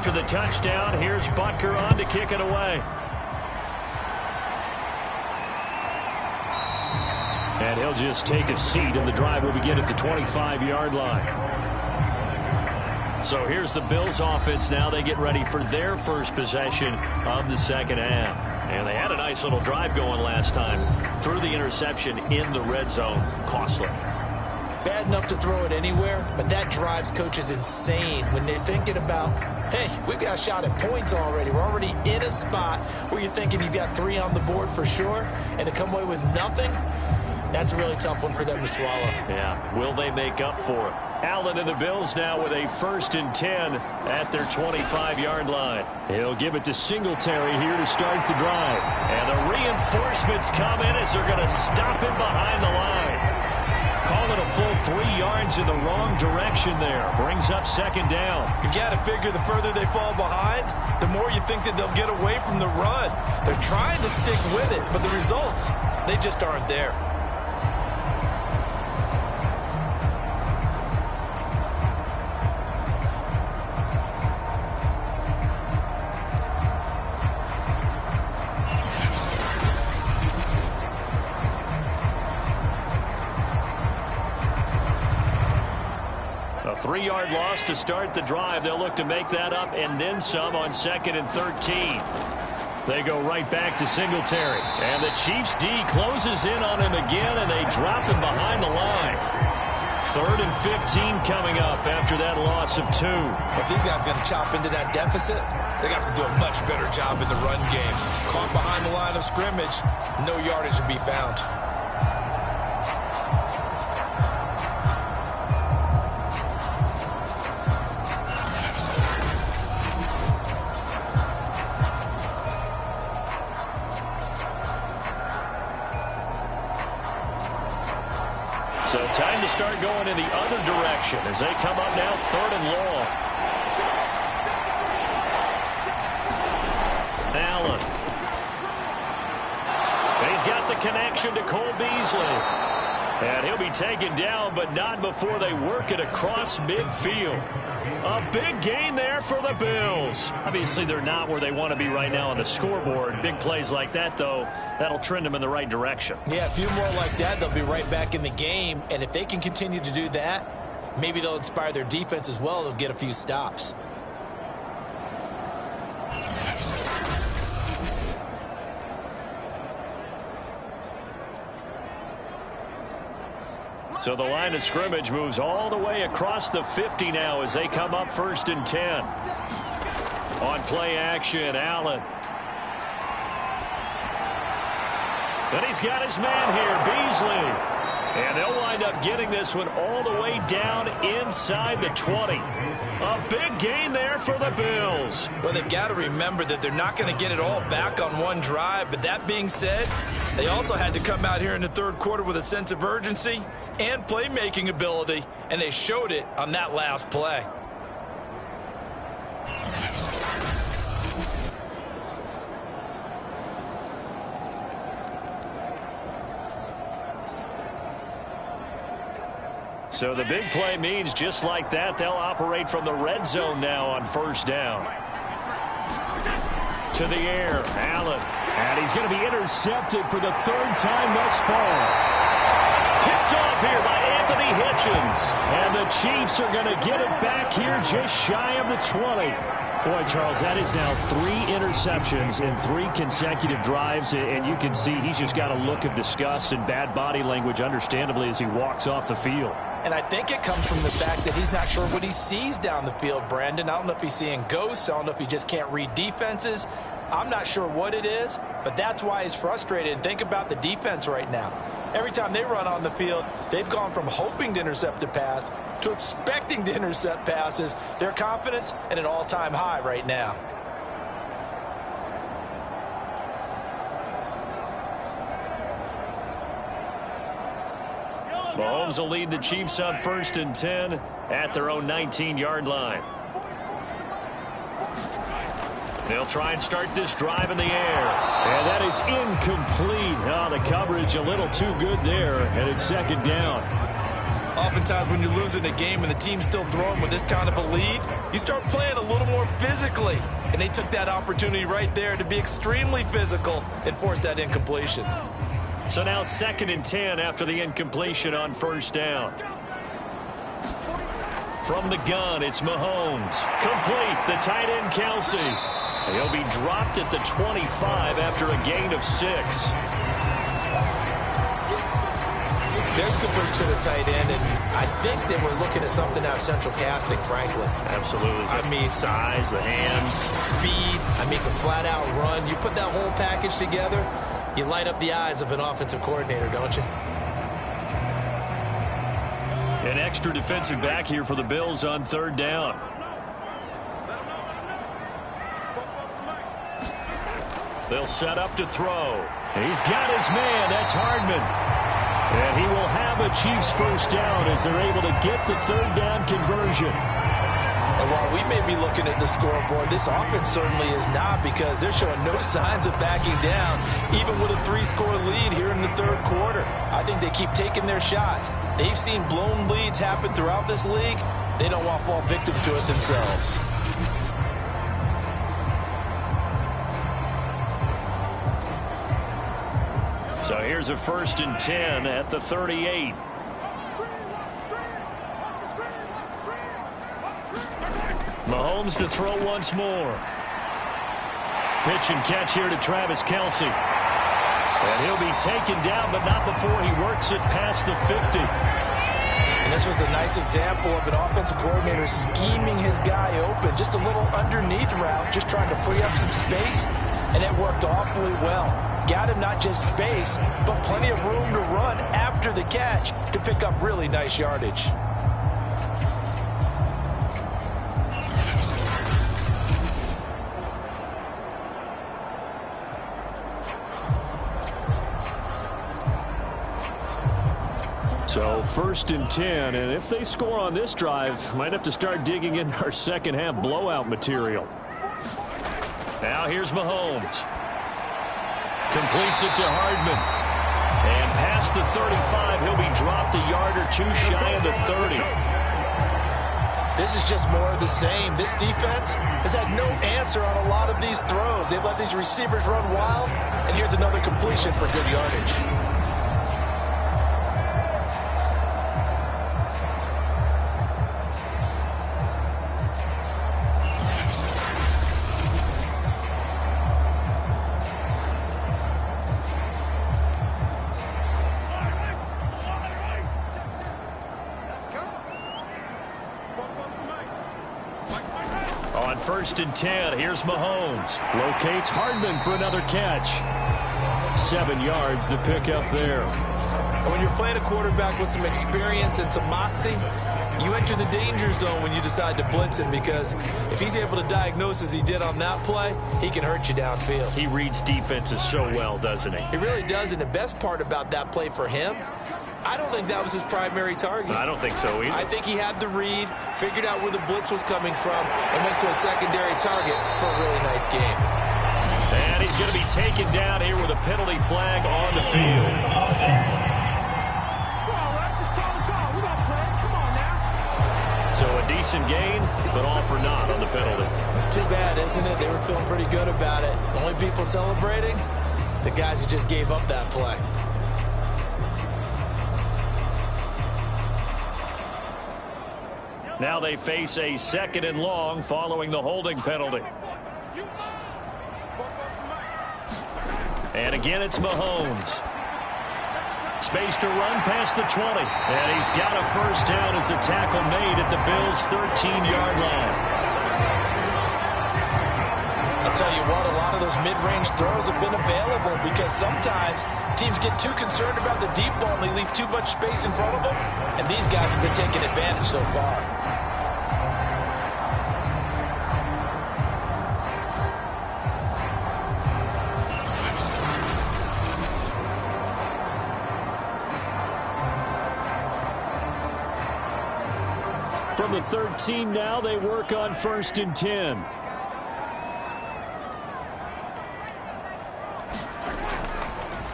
After the touchdown, here's Butker on to kick it away. And he'll just take a seat, and the drive will begin at the 25-yard line. So here's the Bills offense now. They get ready for their first possession of the second half. And they had a nice little drive going last time. Threw the interception in the red zone. Costly. Bad enough to throw it anywhere, but that drives coaches insane when they're thinking about, hey, we've got a shot at points already. We're already in a spot where you're thinking you've got 3 on the board for sure, and to come away with nothing, that's a really tough one for them to swallow. Yeah, will they make up for it? Allen and the Bills now with a 1st and 10 at their 25-yard line. He'll give it to Singletary here to start the drive. And the reinforcements come in as they're going to stop him behind the line. Call it a full 3 yards in the wrong direction there. Brings up 2nd down. You've got to figure the further they fall behind, the more you think that they'll get away from the run. They're trying to stick with it, but the results, they just aren't there. A 3-yard loss to start the drive. They'll look to make that up and then some on 2nd and 13. They go right back to Singletary. And the Chiefs D closes in on him again, and they drop him behind the line. 3rd and 15 coming up after that loss of 2. If these guys are going to chop into that deficit, they got to do a much better job in the run game. Caught behind the line of scrimmage, no yardage to be found. So time to start going in the other direction as they come up now 3rd and long. Allen. He's got the connection to Cole Beasley. And he'll be taken down, but not before they work it across midfield. A big gain there for the Bills. Obviously, they're not where they want to be right now on the scoreboard. Big plays like that, though, that'll trend them in the right direction. Yeah, a few more like that, they'll be right back in the game. And if they can continue to do that, maybe they'll inspire their defense as well. They'll get a few stops. So the line of scrimmage moves all the way across the 50 now as they come up 1st and 10. On play action, Allen. Then he's got his man here, Beasley. And they'll wind up getting this one all the way down inside the 20. A big gain there for the Bills. Well, they've got to remember that they're not going to get it all back on one drive. But that being said, they also had to come out here in the 3rd quarter with a sense of urgency and playmaking ability, and they showed it on that last play. So the big play means just like that, they'll operate from the red zone now on 1st down. To the air, Allen. And he's going to be intercepted for the 3rd time thus far. Picked off here by Anthony Hitchens. And the Chiefs are going to get it back here just shy of the 20. Boy, Charles, that is now 3 interceptions in 3 consecutive drives, and you can see he's just got a look of disgust and bad body language, understandably, as he walks off the field. And I think it comes from the fact that he's not sure what he sees down the field, Brandon. I don't know if he's seeing ghosts. I don't know if he just can't read defenses. I'm not sure what it is, but that's why he's frustrated. And think about the defense right now. Every time they run on the field, they've gone from hoping to intercept a pass to expecting to intercept passes. Their confidence at an all-time high right now. Mahomes will lead the Chiefs up 1st and 10 at their own 19-yard line. They'll try and start this drive in the air. And that is incomplete. Oh, the coverage a little too good there, and it's 2nd down. Oftentimes when you're losing a game and the team's still throwing with this kind of a lead, you start playing a little more physically. And they took that opportunity right there to be extremely physical and force that incompletion. So now 2nd and 10 after the incompletion on 1st down. From the gun, it's Mahomes. Complete, the tight end Kelsey. He'll be dropped at the 25 after a gain of 6. There's good push to the tight end, and I think they were looking at something out of central casting, frankly. Absolutely. I mean, size, the hands. Speed, I mean, the flat-out run. You put that whole package together, you light up the eyes of an offensive coordinator, don't you? An extra defensive back here for the Bills on third down. They'll set up to throw. He's got his man. That's Hardman. And he will have a Chiefs first down as they're able to get the third down conversion. And while we may be looking at the scoreboard, this offense certainly is not, because they're showing no signs of backing down, even with a 3-score lead here in the third quarter. I think they keep taking their shots. They've seen blown leads happen throughout this league. They don't want to fall victim to it themselves. So here's a 1st and 10 at the 38. Mahomes to throw once more. Pitch and catch here to Travis Kelce. And he'll be taken down, but not before he works it past the 50. And this was a nice example of an offensive coordinator scheming his guy open. Just a little underneath route, just trying to free up some space. And it worked awfully well. Got him not just space, but plenty of room to run after the catch to pick up really nice yardage. So 1st and 10, and if they score on this drive, might have to start digging in our second half blowout material. Now here's Mahomes. Completes it to Hardman. And past the 35, he'll be dropped a yard or two shy of the 30. This is just more of the same. This defense has had no answer on a lot of these throws. They've let these receivers run wild, and here's another completion for good yardage. On 1st and 10, here's Mahomes. Locates Hardman for another catch. 7 yards to pick up there. When you're playing a quarterback with some experience and some moxie, you enter the danger zone when you decide to blitz him, because if he's able to diagnose as he did on that play, he can hurt you downfield. He reads defenses so well, doesn't he? He really does, and the best part about that play for him, I don't think that was his primary target. I don't think so either. I think he had the read, figured out where the blitz was coming from, and went to a secondary target for a really nice game. And he's going to be taken down here with a penalty flag on the field. So a decent gain, but all for naught on the penalty. It's too bad, isn't it? They were feeling pretty good about it. The only people celebrating, the guys who just gave up that play. Now they face a 2nd and long following the holding penalty. And again, it's Mahomes. Space to run past the 20. And he's got a first down as the tackle made at the Bills' 13-yard line. I'll tell you what, a lot of those mid-range throws have been available, because sometimes teams get too concerned about the deep ball and they leave too much space in front of them. And these guys have been taking advantage so far. From the 13 now, they work on 1st and 10.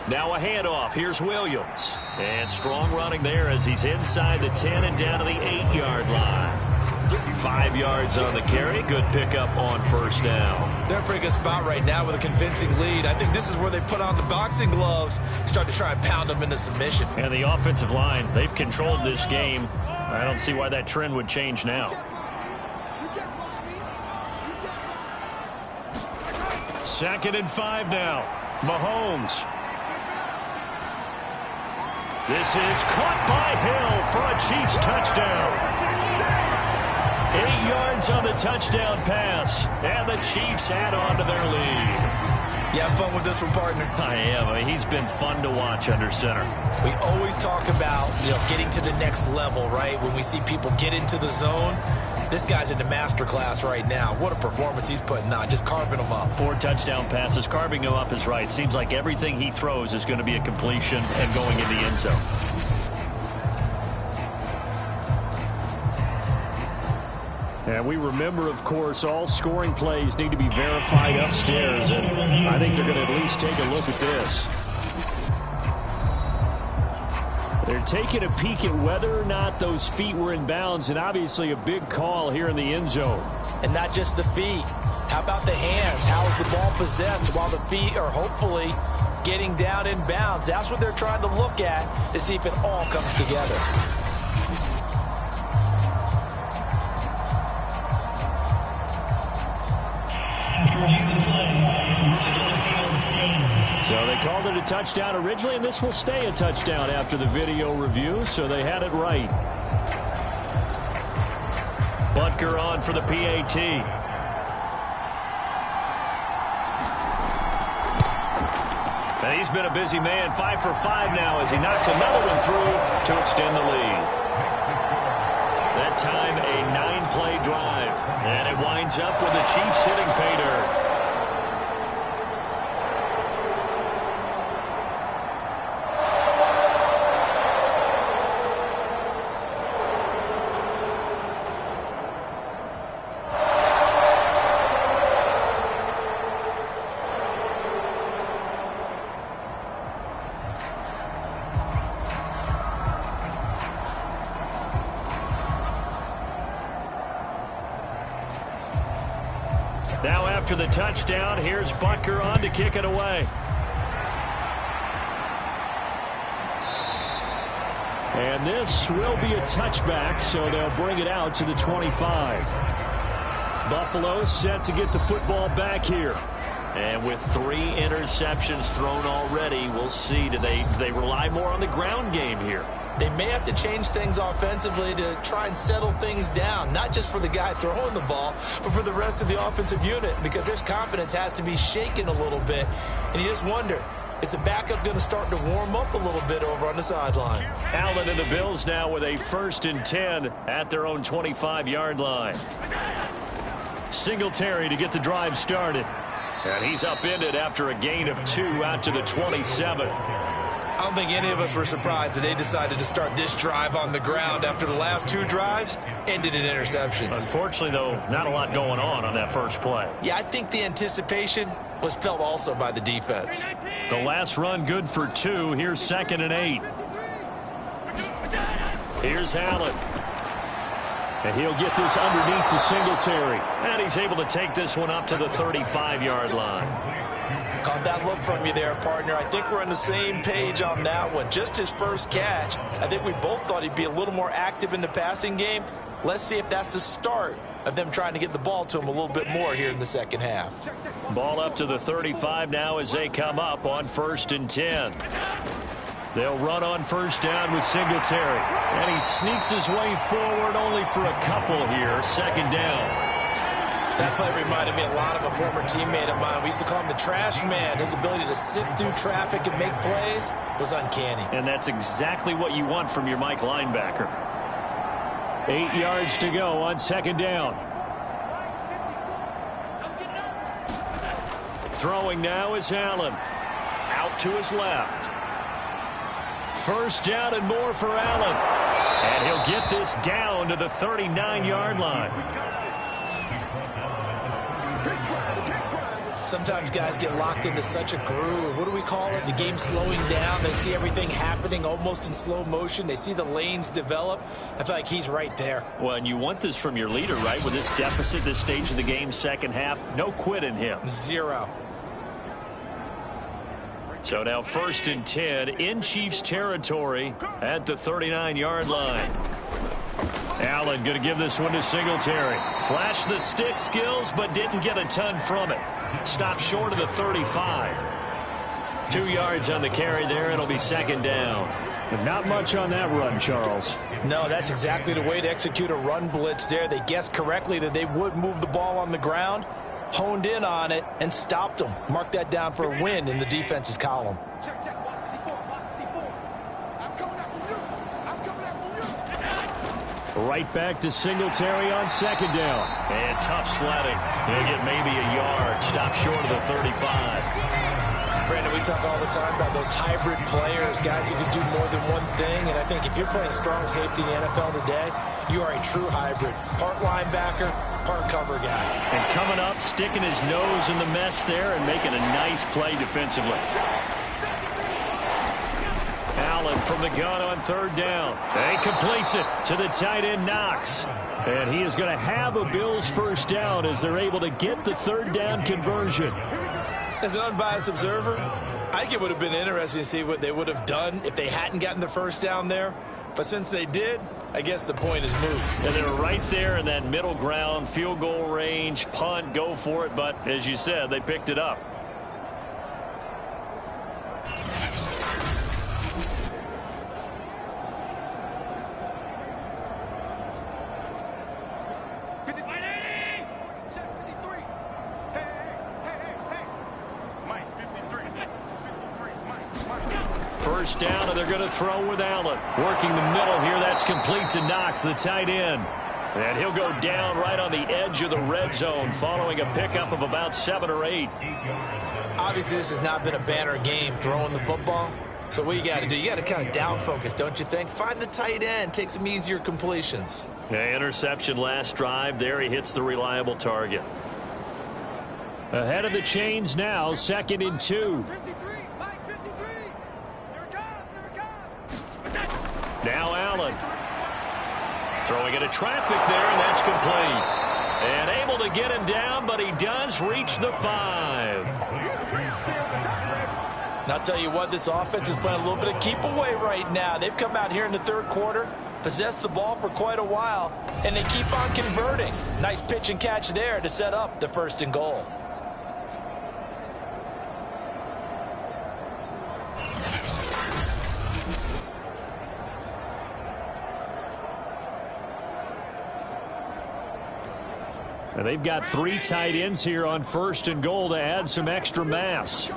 Now a handoff. Here's Williams. And strong running there as he's inside the 10 and down to the 8-yard line. 5 yards on the carry. Good pickup on first down. They're in a pretty good spot right now with a convincing lead. I think this is where they put on the boxing gloves, start to try and pound them into submission. And the offensive line, they've controlled this game. I don't see why that trend would change now. 2nd and 5 now. Mahomes. This is caught by Hill for a Chiefs touchdown. 8 yards on the touchdown pass, and the Chiefs add on to their lead. You have fun with this one, partner? I am. I mean, he's been fun to watch under center. We always talk about, getting to the next level, right? When we see people get into the zone, this guy's in the master class right now. What a performance he's putting on, just carving them up. 4 touchdown passes. Carving them up is right. Seems like everything he throws is going to be a completion and going in the end zone. And we remember, of course, all scoring plays need to be verified upstairs. And I think they're going to at least take a look at this. They're taking a peek at whether or not those feet were in bounds, and obviously a big call here in the end zone. And not just the feet. How about the hands? How is the ball possessed while the feet are hopefully getting down in bounds? That's what they're trying to look at to see if it all comes together. So they called it a touchdown originally, and this will stay a touchdown after the video review, so they had it right. Butker on for the PAT. And he's been a busy man, 5 for 5 now as he knocks another one through to extend the lead. That time a 9-play drive, and it winds up with the Chiefs hitting pay dirt. Now after the touchdown, here's Butker on to kick it away. And this will be a touchback, so they'll bring it out to the 25. Buffalo set to get the football back here. And with 3 interceptions thrown already, we'll see. Do they rely more on the ground game here? They may have to change things offensively to try and settle things down, not just for the guy throwing the ball, but for the rest of the offensive unit, because their confidence has to be shaken a little bit. And you just wonder, is the backup going to start to warm up a little bit over on the sideline? Allen and the Bills now with a 1st and 10 at their own 25-yard line. Singletary to get the drive started. And he's upended after a gain of 2 out to the 27. I don't think any of us were surprised that they decided to start this drive on the ground after the last 2 drives ended in interceptions. Unfortunately, though, not a lot going on that first play. Yeah, I think the anticipation was felt also by the defense. The last run good for 2. Here's 2nd and 8. Here's Allen. And he'll get this underneath to Singletary. And he's able to take this one up to the 35-yard line. Caught that look from you there, partner. I think we're on the same page on that one. Just his first catch. I think we both thought he'd be a little more active in the passing game. Let's see if that's the start of them trying to get the ball to him a little bit more here in the second half. Ball up to the 35 now as they come up on 1st and 10. They'll run on 1st down with Singletary. And he sneaks his way forward only for a couple here. 2nd down. That play reminded me a lot of a former teammate of mine. We used to call him the trash man. His ability to sit through traffic and make plays was uncanny. And that's exactly what you want from your Mike linebacker. 8 yards to go on 2nd down. Throwing now is Allen. Out to his left. 1st down and more for Allen. And he'll get this down to the 39-yard line. Sometimes guys get locked into such a groove. What do we call it? The game slowing down. They see everything happening almost in slow motion. They see the lanes develop. I feel like he's right there. Well, and you want this from your leader, right? With this deficit, this stage of the game, second half, no quit in him. 0. So now 1st and 10 in Chiefs territory at the 39-yard line. Allen going to give this one to Singletary. Flashed the stick skills, but didn't get a ton from it. Stopped short of the 35. 2 yards on the carry there. It'll be 2nd down. But not much on that run, Charles. No, that's exactly the way to execute a run blitz there. They guessed correctly that they would move the ball on the ground. honed in on it and stopped them. Mark that down for a win in the defense's column. Right back to Singletary on second down. And tough sledding. He'll get maybe a yard. Stop short of the 35. Brandon, we talk all the time about those hybrid players, guys who can do more than one thing. And I think if you're playing strong safety in the NFL today, you are a true hybrid. Part linebacker, part cover guy. And coming up, sticking his nose in the mess there and making a nice play defensively. Allen from the gun on third down. And he completes it to the tight end, Knox. And he is going to have a Bills first down as they're able to get the third down conversion. As an unbiased observer, I think it would have been interesting to see what they would have done if they hadn't gotten the first down there. But since they did, I guess the point is moot. And they're right there in that middle ground, field goal range, punt, go for it. But as you said, they picked it up. First down, and they're going to throw with Allen. Working the middle here, that's complete to Knox, the tight end. And he'll go down right on the edge of the red zone following a pickup of about 7 or 8. Obviously, this has not been a banner game throwing the football. So what you got to do, you got to kind of down focus, don't you think? Find the tight end, take some easier completions. Yeah, interception last drive. There he hits the reliable target. Ahead of the chains now, 2nd and 2. Now Allen. Throwing into traffic there, and that's complete. And able to get him down, but he does reach the 5. And I'll tell you what, this offense is playing a little bit of keep away right now. They've come out here in the third quarter, possessed the ball for quite a while, and they keep on converting. Nice pitch and catch there to set up the 1st and goal. And they've got 3 tight ends here on 1st and goal to add some extra mass.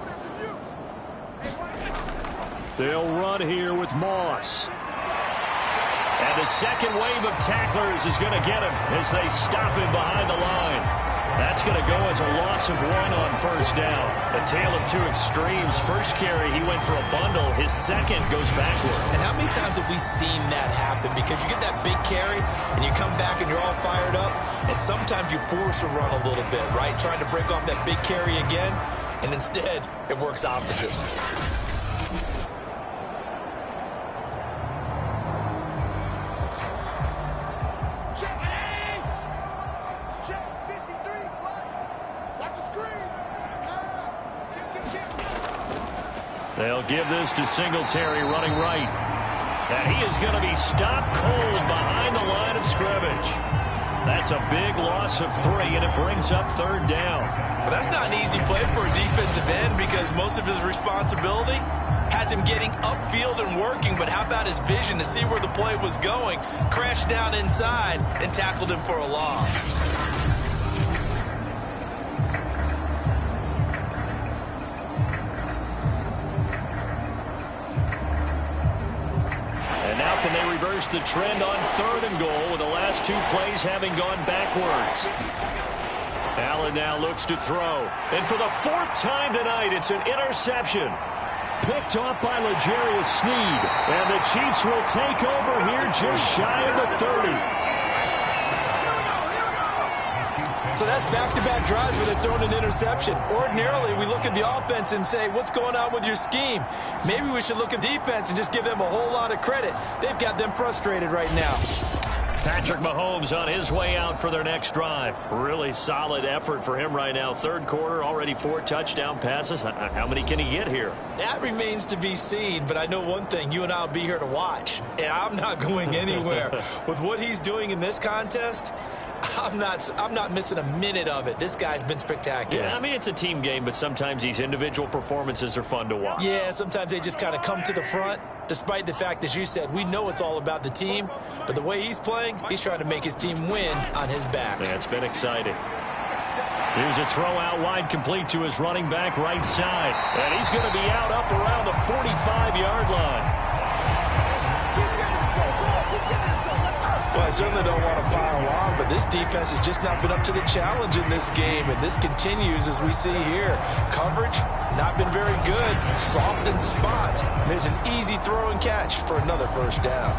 They'll run here with Moss. And the second wave of tacklers is going to get him as they stop him behind the line. That's going to go as a loss of 1 on 1st down. A tale of 2 extremes. First carry, he went for a bundle. His second goes backward. And how many times have we seen that happen? Because you get that big carry, and you come back and you're all fired up, and sometimes you force a run a little bit, right? Trying to break off that big carry again, and instead, it works opposite. They'll give this to Singletary running right. And he is going to be stopped cold behind the line of scrimmage. That's a big loss of 3, and it brings up 3rd down. But that's not an easy play for a defensive end because most of his responsibility has him getting upfield and working. But how about his vision to see where the play was going, crashed down inside, and tackled him for a loss. Can they reverse the trend on 3rd and goal with the last 2 plays having gone backwards? Allen now looks to throw. And for the 4th time tonight, it's an interception. Picked off by L'Jarius Sneed. And the Chiefs will take over here just shy of the 30. So that's back-to-back drives where they're throwing an interception. Ordinarily, we look at the offense and say, what's going on with your scheme? Maybe we should look at defense and just give them a whole lot of credit. They've got them frustrated right now. Patrick Mahomes on his way out for their next drive. Really solid effort for him right now. 3rd quarter, already 4 touchdown passes. How many can he get here? That remains to be seen, but I know one thing. You and I will be here to watch, and I'm not going anywhere. With what he's doing in this contest, I'm not missing a minute of it. This guy's been spectacular. Yeah, I mean, it's a team game, but sometimes these individual performances are fun to watch. Yeah, sometimes they just kind of come to the front, despite the fact, as you said, we know it's all about the team, but the way he's playing, he's trying to make his team win on his back. Yeah, it's been exciting. Here's a throw out wide, complete to his running back right side. And he's going to be out up around the 45-yard line. Well, I certainly don't want to pile on, but this defense has just not been up to the challenge in this game, and this continues as we see here. Coverage, not been very good. Soft in spots. There's an easy throw and catch for another first down.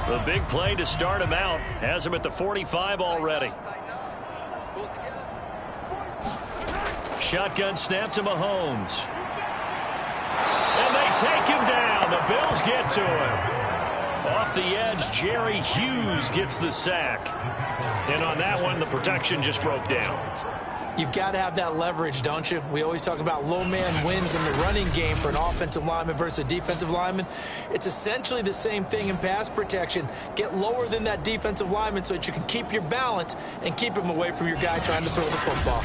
The big play to start him out has him at the 45 already. Shotgun snap to Mahomes. And they take him down. The Bills get to him. Off the edge, Jerry Hughes gets the sack. And on that one, the protection just broke down. You've got to have that leverage, don't you? We always talk about low man wins in the running game for an offensive lineman versus a defensive lineman. It's essentially the same thing in pass protection. Get lower than that defensive lineman so that you can keep your balance and keep him away from your guy trying to throw the football.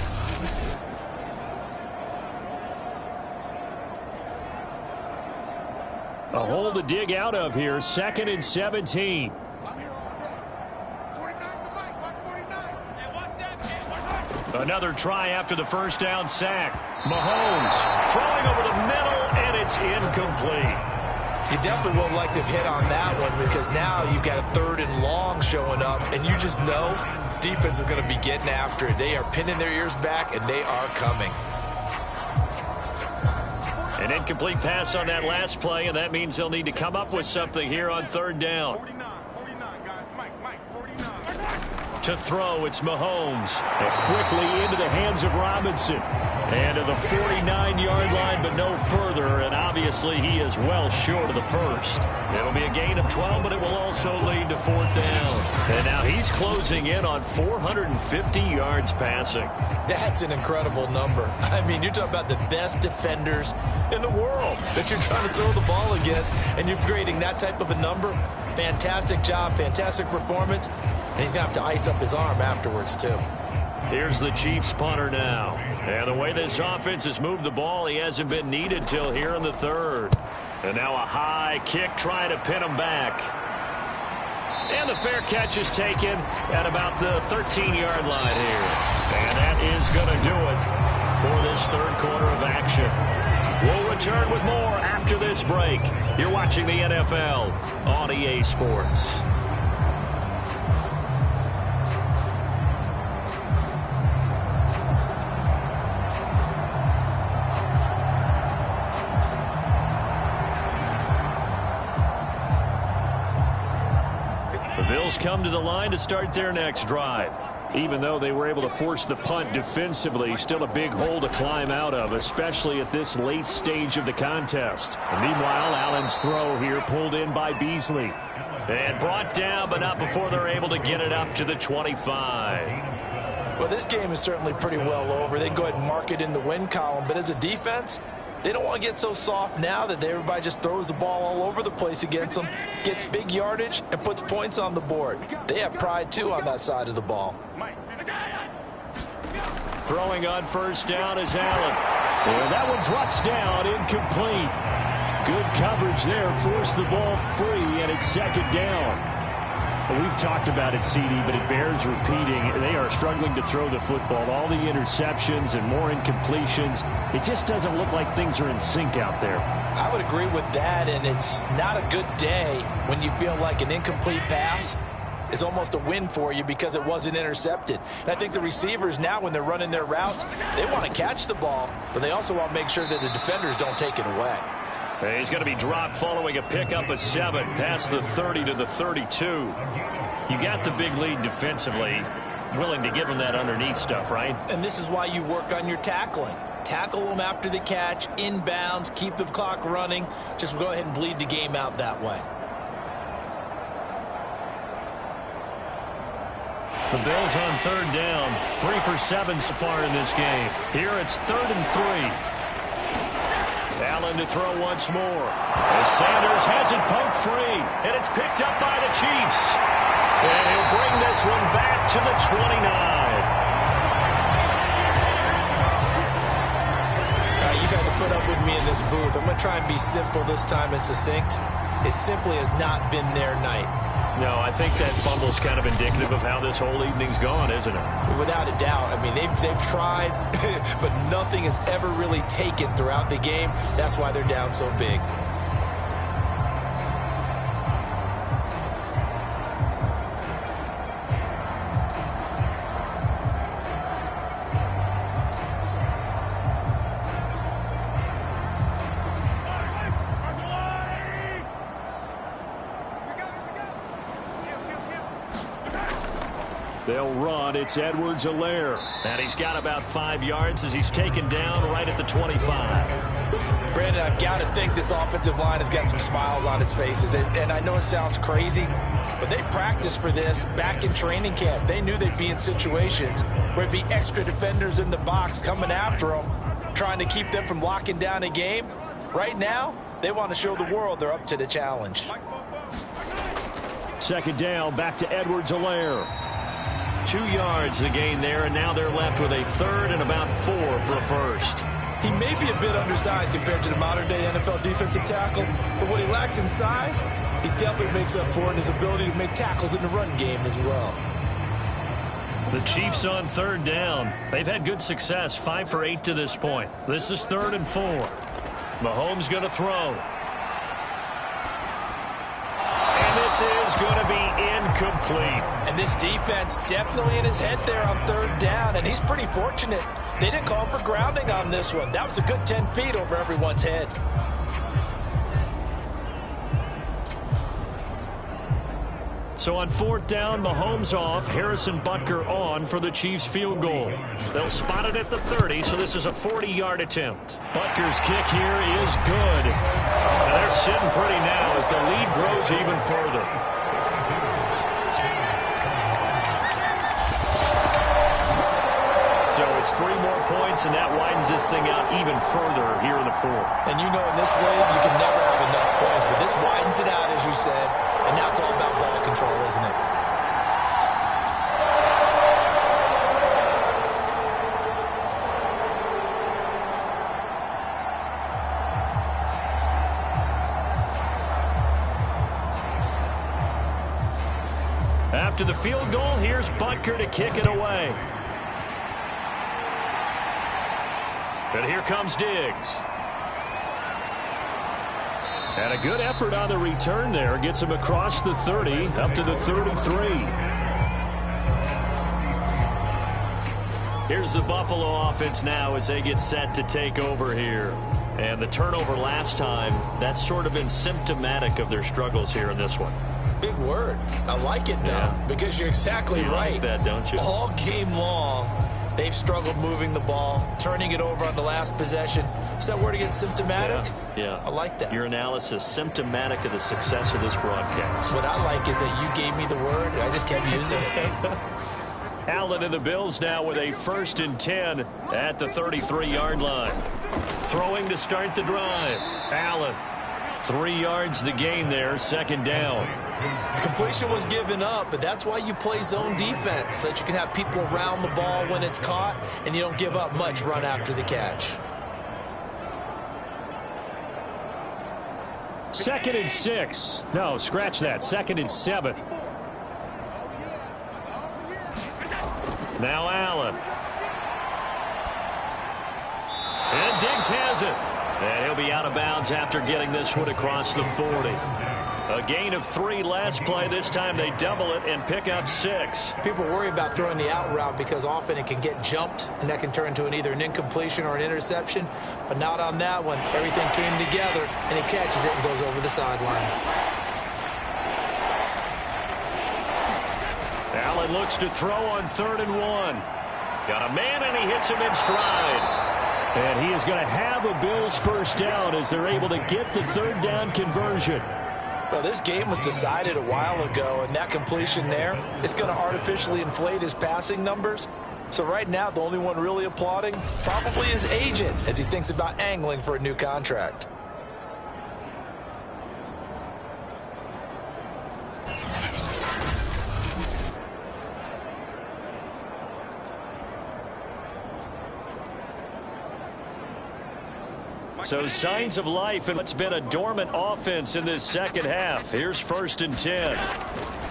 A hole to dig out of here, 2nd and 17. Another try after the first down sack. Mahomes throwing over the middle, and it's incomplete. You definitely would like to have hit on that one because now you've got a 3rd and long showing up, and you just know defense is going to be getting after it. They are pinning their ears back, and they are coming. An incomplete pass on that last play, and that means they'll need to come up with something here on 3rd down. 49, guys. Mike, 49. To throw, it's Mahomes. And quickly into the hands of Robinson. And to the 49-yard line, but no further. And obviously, he is well short of the first. It'll be a gain of 12, but it will also lead to 4th down. And now he's closing in on 450 yards passing. That's an incredible number. I mean, you're talking about the best defenders in the world that you're trying to throw the ball against, and you're creating that type of a number. Fantastic job, fantastic performance, and he's going to have to ice up his arm afterwards, too. Here's the Chiefs punter now. And the way this offense has moved the ball, he hasn't been needed till here in the 3rd. And now a high kick trying to pin him back. And the fair catch is taken at about the 13-yard line here. And that is going to do it for this 3rd quarter of action. We'll return with more after this break. You're watching the NFL on EA Sports. The Bills come to the line to start their next drive. Even though they were able to force the punt defensively, still a big hole to climb out of, especially at this late stage of the contest. And meanwhile, Allen's throw here pulled in by Beasley. And brought down, but not before they're able to get it up to the 25. Well, this game is certainly pretty well over. They can go ahead and mark it in the win column. But as a defense, they don't want to get so soft now that everybody just throws the ball all over the place against them, gets big yardage, and puts points on the board. They have pride, too, on that side of the ball. Throwing on first down is Allen. And that one drops down, incomplete. Good coverage there, forced the ball free, and it's 2nd down. We've talked about it, CD, but it bears repeating. They are struggling to throw the football. All the interceptions and more incompletions. It just doesn't look like things are in sync out there. I would agree with that, and it's not a good day when you feel like an incomplete pass is almost a win for you because it wasn't intercepted. And I think the receivers now, when they're running their routes, they want to catch the ball, but they also want to make sure that the defenders don't take it away. He's going to be dropped following a pickup of 7 past the 30 to the 32. You got the big lead defensively, willing to give them that underneath stuff, right? And this is why you work on your tackling. Tackle them after the catch, inbounds, keep the clock running. Just go ahead and bleed the game out that way. The Bills on 3rd down, 3 for 7 so far in this game. Here it's 3rd and 3. Allen to throw once more. As Sanders has it poked free, and it's picked up by the Chiefs. And he'll bring this one back to the 29. You got to put up with me this booth. I'm going to try and be simple this time and succinct. It simply has not been their night. No, I think that fumble's kind of indicative of how this whole evening's gone, isn't it? Without a doubt. I mean, they've tried, but nothing has ever really taken throughout the game. That's why they're down so big. They'll run. It's Edwards-Helaire. And he's got about 5 yards as he's taken down right at the 25. Brandon, I've got to think this offensive line has got some smiles on its faces. And I know it sounds crazy, but they practiced for this back in training camp. They knew they'd be in situations where it'd be extra defenders in the box coming after them, trying to keep them from locking down a game. Right now, they want to show the world they're up to the challenge. Second down, back to Edwards-Helaire. 2 yards the gain there, and now they're left with a third and about 4 for a first. He may be a bit undersized compared to the modern-day NFL defensive tackle, but what he lacks in size, he definitely makes up for in his ability to make tackles in the run game as well. The Chiefs on third down. They've had good success, 5 for 8 to this point. This is 3rd and 4. Mahomes going to throw. This is going to be incomplete. And this defense definitely in his head there on third down, and he's pretty fortunate. They didn't call for grounding on this one. That was a good 10 feet over everyone's head. So on 4th down, Mahomes off, Harrison Butker on for the Chiefs field goal. They'll spot it at the 30, so this is a 40-yard attempt. Butker's kick here is good. And they're sitting pretty now as the lead grows even further. So it's 3 more points, and that widens this thing out even further here in the 4th. And you know in this league, you can never have enough points, but this widens it out, as you said, and now it's all about ball control, isn't it? After the field goal, here's Butker to kick it away. And here comes Diggs. And a good effort on the return there. Gets him across the 30, up to the 33. Here's the Buffalo offense now as they get set to take over here. And the turnover last time, that's sort of been symptomatic of their struggles here in this one. Big word. I like it, though, because you're exactly right. You like that, don't you? All game long, they've struggled moving the ball, turning it over on the last possession. Is that word again, symptomatic? Yeah. I like that. Your analysis, symptomatic of the success of this broadcast. What I like is that you gave me the word, and I just kept using it. Allen and the Bills now with a 1st and 10 at the 33-yard line. Throwing to start the drive. Allen, 3 yards the gain there, 2nd down. Completion was given up, but that's why you play zone defense, so that you can have people around the ball when it's caught, and you don't give up much run after the catch. 2nd and 6. No, scratch that. 2nd and 7. Now Allen. And Diggs has it. And he'll be out of bounds after getting this one across the 40. A gain of 3 last play. This time they double it and pick up 6. People worry about throwing the out route because often it can get jumped, and that can turn into either an incompletion or an interception. But not on that one. Everything came together, and he catches it and goes over the sideline. Allen looks to throw on 3rd and 1. Got a man, and he hits him in stride. And he is going to have a Bills 1st down as they're able to get the 3rd down conversion. Well, this game was decided a while ago, and that completion there is going to artificially inflate his passing numbers. So right now, the only one really applauding probably his agent as he thinks about angling for a new contract. So signs of life in what's been a dormant offense in this second half. Here's 1st and 10.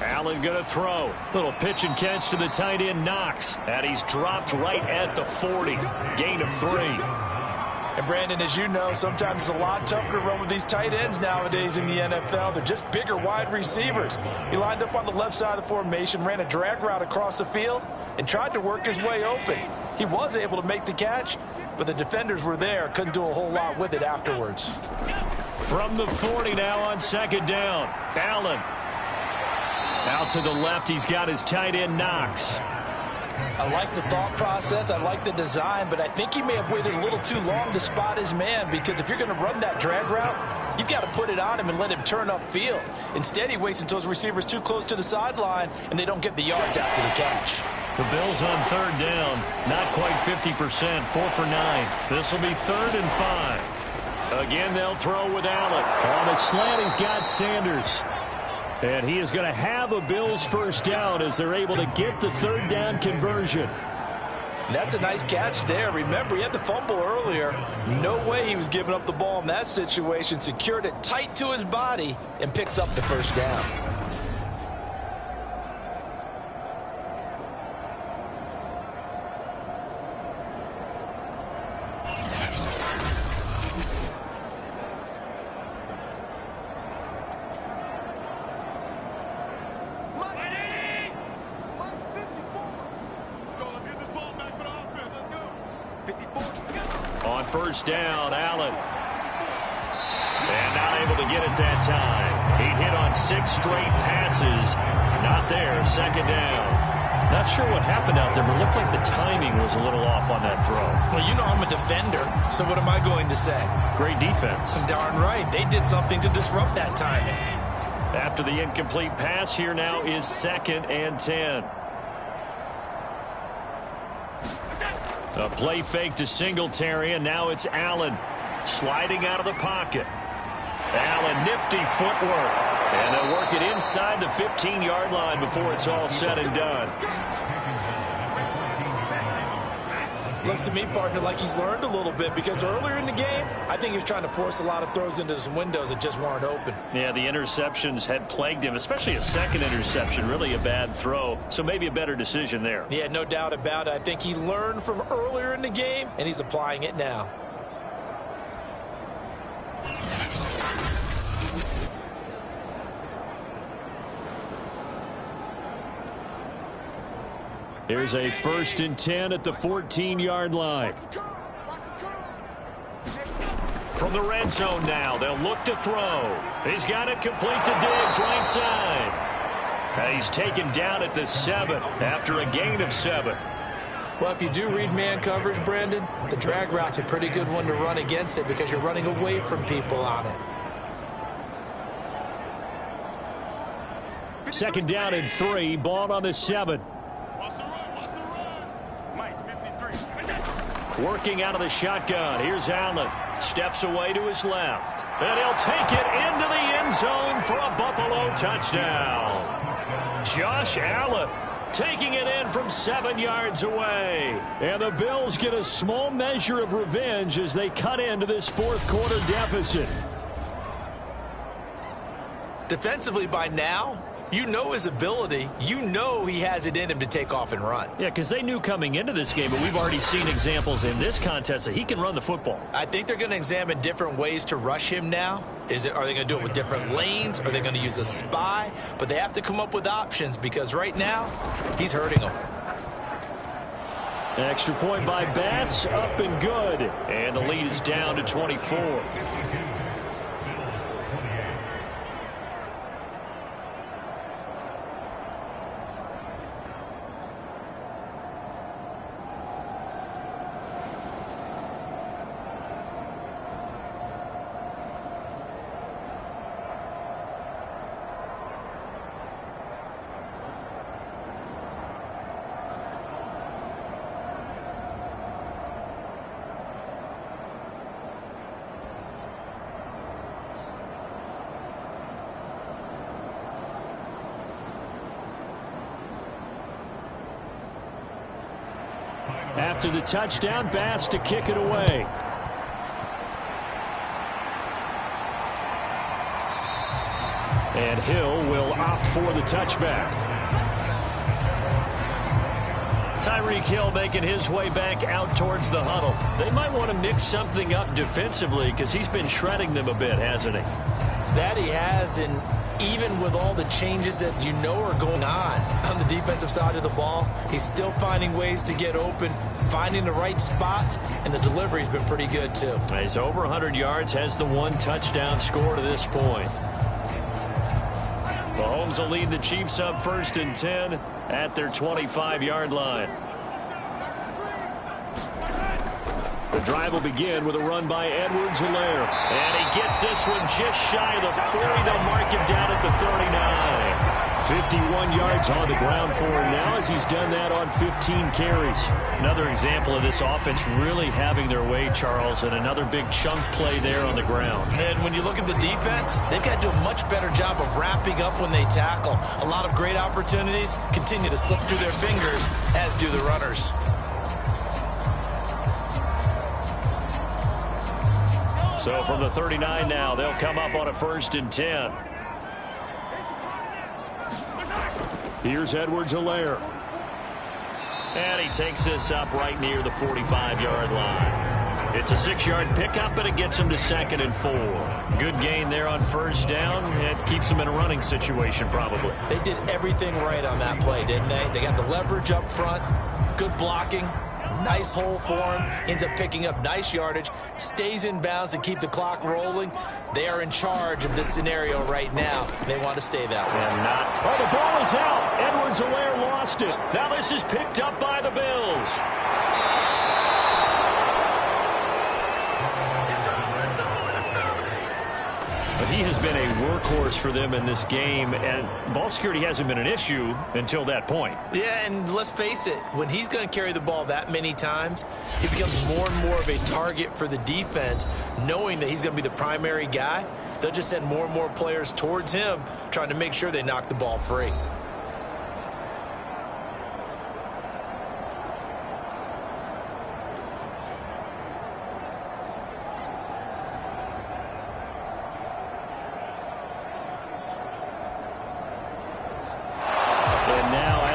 Allen going to throw. Little pitch and catch to the tight end, Knox. And he's dropped right at the 40. Gain of 3. And Brandon, as you know, sometimes it's a lot tougher to run with these tight ends nowadays in the NFL. They're just bigger wide receivers. He lined up on the left side of the formation, ran a drag route across the field, and tried to work his way open. He was able to make the catch, but the defenders were there. Couldn't do a whole lot with it afterwards. From the 40 now on 2nd down. Allen. Out to the left, he's got his tight end, Knox. I like the thought process. I like the design, but I think he may have waited a little too long to spot his man, because if you're going to run that drag route, you've got to put it on him and let him turn upfield. Instead, he waits until his receiver's too close to the sideline, and they don't get the yards after the catch. The Bills on 3rd down. Not quite 50%. 4 for 9. This will be 3rd and 5. Again, they'll throw with Allen. On a slant, he's got Sanders. And he is going to have a Bills 1st down as they're able to get the 3rd down conversion. That's a nice catch there. Remember, he had the fumble earlier. No way he was giving up the ball in that situation. Secured it tight to his body and picks up the 1st down. On 1st down, Allen. And not able to get it that time. He hit on 6 straight passes. Not there. 2nd down. Not sure what happened out there, but it looked like the timing was a little off on that throw. Well, you know I'm a defender, so what am I going to say? Great defense. Darn right. They did something to disrupt that timing. After the incomplete pass, here now is 2nd and 10. A play fake to Singletary, and now it's Allen sliding out of the pocket. Allen, nifty footwork. And they'll work it inside the 15-yard line before it's all said and done. Looks to me, partner, like he's learned a little bit, because earlier in the game, I think he was trying to force a lot of throws into some windows that just weren't open. Yeah, the interceptions had plagued him, especially a 2nd interception, really a bad throw. So maybe a better decision there. Yeah, no doubt about it. I think he learned from earlier in the game, and he's applying it now. Here's a 1st and 10 at the 14-yard line. From the red zone now, they'll look to throw. He's got it complete to Diggs, right side. And he's taken down at the 7 after a gain of 7. Well, if you do read man coverage, Brandon, the drag route's a pretty good one to run against it, because you're running away from people on it. 2nd down and 3, ball on the 7. Working out of the shotgun. Here's Allen. Steps away to his left. And he'll take it into the end zone for a Buffalo touchdown. Josh Allen taking it in from 7 yards away. And the Bills get a small measure of revenge as they cut into this 4th quarter deficit. Defensively by now, you know his ability. You know he has it in him to take off and run. Yeah, because they knew coming into this game, but we've already seen examples in this contest that he can run the football. I think they're going to examine different ways to rush him now. Are they going to do it with different lanes? Are they going to use a spy? But they have to come up with options, because right now, he's hurting them. An extra point by Bass, up and good. And the lead is down to 24. After the touchdown, Bass to kick it away. And Hill will opt for the touchback. Tyreek Hill making his way back out towards the huddle. They might want to mix something up defensively because he's been shredding them a bit, hasn't he? That he has, and even with all the changes that you know are going on the defensive side of the ball, he's still finding ways to get open, finding the right spots, and the delivery's been pretty good too. He's over 100 yards, has the 1 touchdown score to this point. Mahomes will lead the Chiefs up 1st and 10 at their 25-yard line. The drive will begin with a run by Edwards-Helaire. And he gets this one just shy of the 40. They'll mark him down at the 39. 51 yards on the ground for him now as he's done that on 15 carries. Another example of this offense really having their way, Charles, and another big chunk play there on the ground. And when you look at the defense, they've got to do a much better job of wrapping up when they tackle. A lot of great opportunities continue to slip through their fingers, as do the runners. So from the 39 now, they'll come up on a 1st and 10. Here's Edwards-Helaire. And he takes this up right near the 45-yard line. It's a 6-yard pickup, but it gets him to 2nd and 4. Good gain there on 1st down. It keeps him in a running situation, probably. They did everything right on that play, didn't they? They got the leverage up front, good blocking, nice hole for him, ends up picking up nice yardage, stays in bounds to keep the clock rolling. They are in charge of this scenario right now. They want to stay that way. And not. Oh, the ball is out. Edwards-Helaire lost it. Now this is picked up by the Bills. But he has been a workhorse for them in this game, and ball security hasn't been an issue until that point. Yeah, and let's face it, when he's going to carry the ball that many times, he becomes more and more of a target for the defense, knowing that he's going to be the primary guy. They'll just send more and more players towards him, trying to make sure they knock the ball free.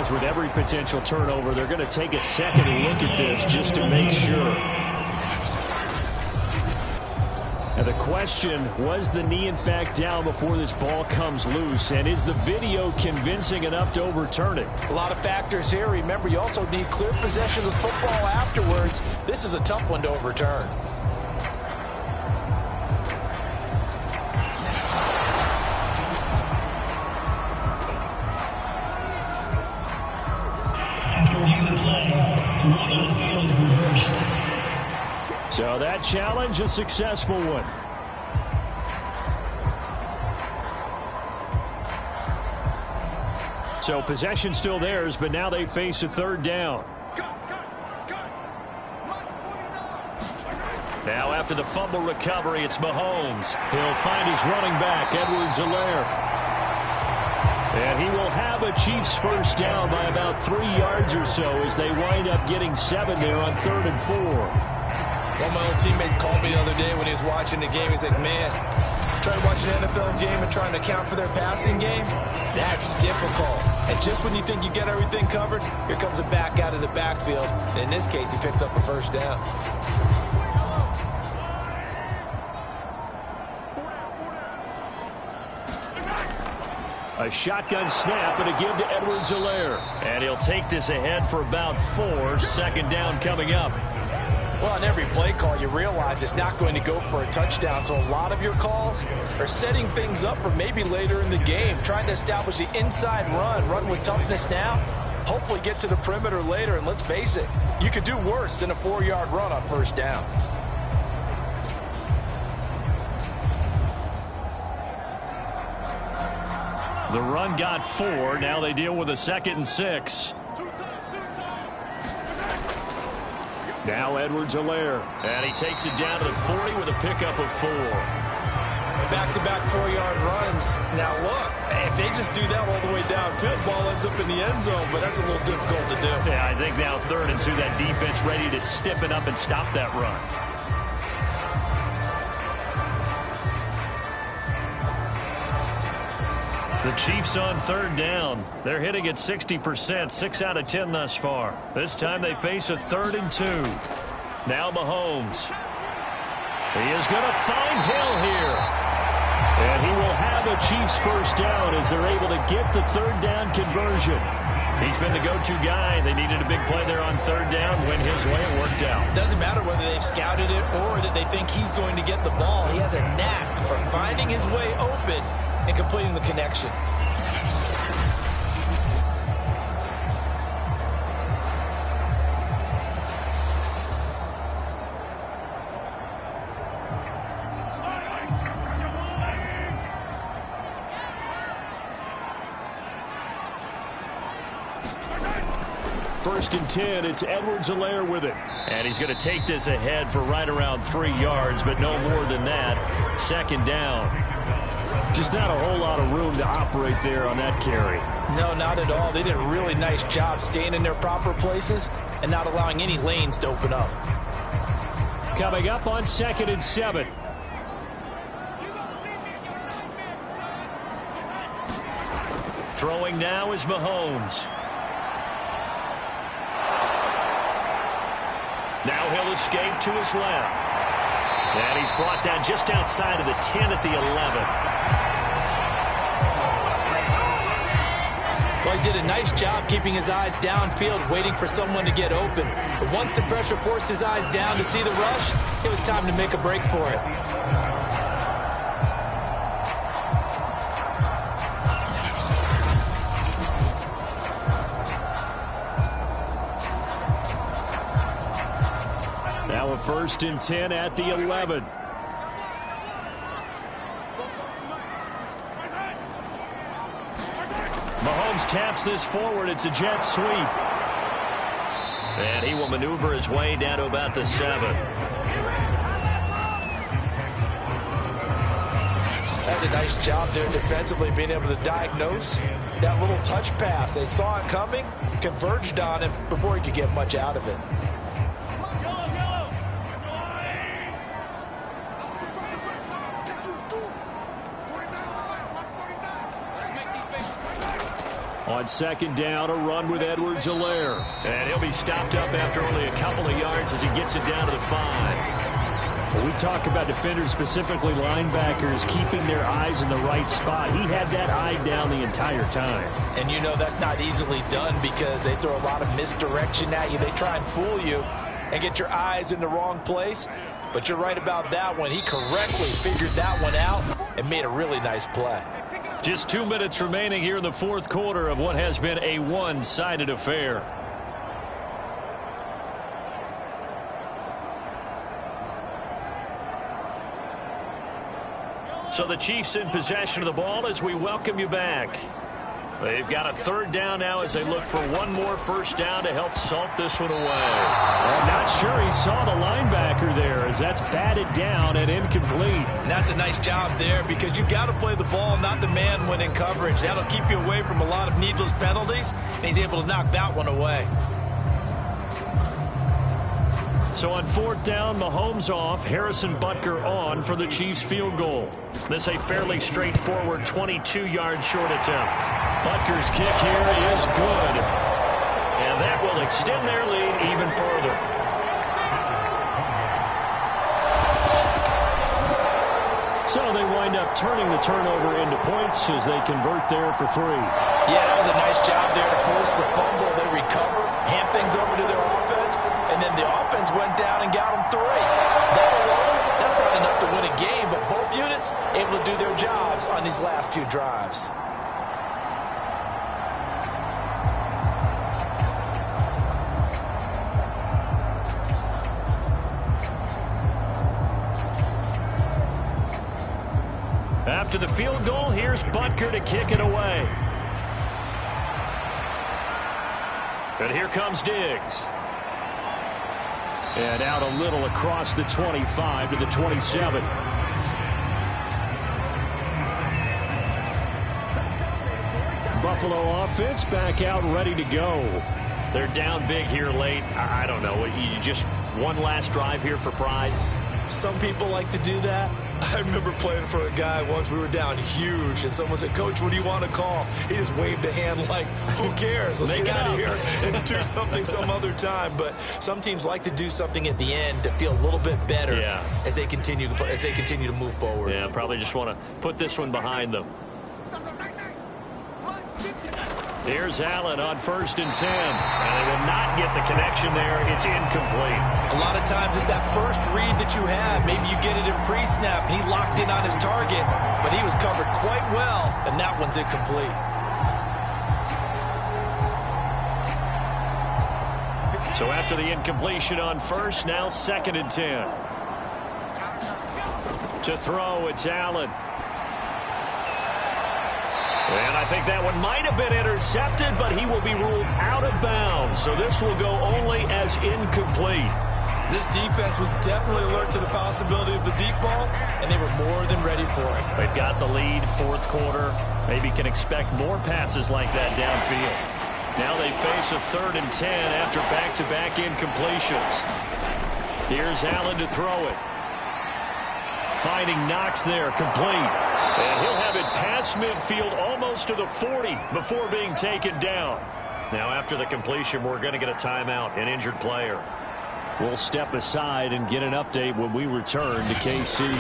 With every potential turnover, they're going to take a second look at this just to make sure. And the question, was the knee in fact down before this ball comes loose? And is the video convincing enough to overturn it? A lot of factors here. Remember, you also need clear possession of the football afterwards. This is a tough one to overturn. So that challenge, a successful one. So possession still theirs, but now they face a 3rd down. Now after the fumble recovery, it's Mahomes. He'll find his running back, Edwards-Helaire. And he will have a Chiefs 1st down by about 3 yards or so as they wind up getting 7 there on 3rd and 4. One of my old teammates called me the other day when he was watching the game. He's like, man, trying to watch an NFL game and trying to account for their passing game, that's difficult. And just when you think you get everything covered, here comes a back out of the backfield. And in this case, he picks up a 1st down. A shotgun snap and a give to Edwards-Helaire. And he'll take this ahead for about 4. 2nd down coming up. Well, on every play call, you realize it's not going to go for a touchdown. So a lot of your calls are setting things up for maybe later in the game, trying to establish the inside run with toughness now, hopefully get to the perimeter later. And let's face it, you could do worse than a 4-yard run on 1st down. The run got 4. Now they deal with a 2nd and 6. Now Edwards-Helaire. And he takes it down to the 40 with a pickup of 4. Back-to-back 4-yard runs. Now look, if they just do that all the way downfield, ball ends up in the end zone, but that's a little difficult to do. Yeah, I think now 3rd and 2, that defense ready to stiffen up and stop that run. The Chiefs on third down. They're hitting at 60%, 6 out of 10 thus far. This time they face a 3rd and 2. Now Mahomes. He is going to find Hill here. And he will have a Chiefs first down as they're able to get the 3rd down conversion. He's been the go-to guy. They needed a big play there on 3rd down. Went his way and worked out. Doesn't matter whether they've scouted it or that they think he's going to get the ball. He has a knack for finding his way open and completing the connection. First and 10, it's Edwards-Helaire with it. And he's going to take this ahead for right around 3 yards, but no more than that. 2nd down. Just not a whole lot of room to operate there on that carry. No, not at all. They did a really nice job staying in their proper places and not allowing any lanes to open up. Coming up on 2nd and 7. Throwing now is Mahomes. Now he'll escape to his left. And he's brought down just outside of the 10 at the 11. Well, he did a nice job keeping his eyes downfield, waiting for someone to get open. But once the pressure forced his eyes down to see the rush, it was time to make a break for it. Now a 1st and 10 at the 11. Mahomes taps this forward. It's a jet sweep. And he will maneuver his way down to about the 7. That's a nice job there defensively, being able to diagnose that little touch pass. They saw it coming, converged on it before he could get much out of it. On 2nd down, a run with Edwards-Helaire. And he'll be stopped up after only a couple of yards as he gets it down to the 5. When we talk about defenders, specifically linebackers, keeping their eyes in the right spot, he had that eye down the entire time. And you know that's not easily done because they throw a lot of misdirection at you. They try and fool you and get your eyes in the wrong place. But you're right about that one. He correctly figured that one out and made a really nice play. Just 2 minutes remaining here in the 4th quarter of what has been a one-sided affair. So the Chiefs in possession of the ball as we welcome you back. They've got a 3rd down now as they look for one more first down to help salt this one away. I'm not sure he saw the linebacker there as that's batted down and incomplete. And that's a nice job there because you've got to play the ball, not the man when in coverage. That'll keep you away from a lot of needless penalties, and he's able to knock that one away. So on 4th down, Mahomes off, Harrison Butker on for the Chiefs field goal. This a fairly straightforward 22-yard short attempt. Butker's kick here is good. And that will extend their lead even further. So they wind up turning the turnover into points as they convert there for 3. Yeah, that was a nice job there to force the fumble. They recover, hand things over to their offense, and then the offense went down and got them 3. That alone, that's not enough to win a game, but both units able to do their jobs on these last 2 drives. After the field goal, here's Butker to kick it away. And here comes Diggs. And out a little across the 25 to the 27. Buffalo offense back out ready to go. They're down big here late. I don't know. You just one last drive here for pride. Some people like to do that. I remember playing for a guy once. We were down huge, and someone said, "Coach, what do you want to call?" He just waved a hand like, "Who cares? Let's get out of here and do something some other time." But some teams like to do something at the end to feel a little bit better as they continue to move forward. Yeah, probably just want to put this one behind them. Here's Allen on 1st and 10. And they will not get the connection there. It's incomplete. A lot of times it's that first read that you have. Maybe you get it in pre-snap, and he locked in on his target, but he was covered quite well, and that one's incomplete. So after the incompletion on 1st, now 2nd and 10. To throw, it's Allen. And I think that one might have been intercepted, but he will be ruled out of bounds. So this will go only as incomplete. This defense was definitely alert to the possibility of the deep ball, and they were more than ready for it. They've got the lead, 4th quarter. Maybe can expect more passes like that downfield. Now they face a 3rd and 10 after back-to-back incompletions. Here's Allen to throw it. Finding Knox there, complete. And he'll have it past midfield almost to the 40 before being taken down. Now after the completion, we're going to get a timeout, an injured player. We'll step aside and get an update when we return to KC.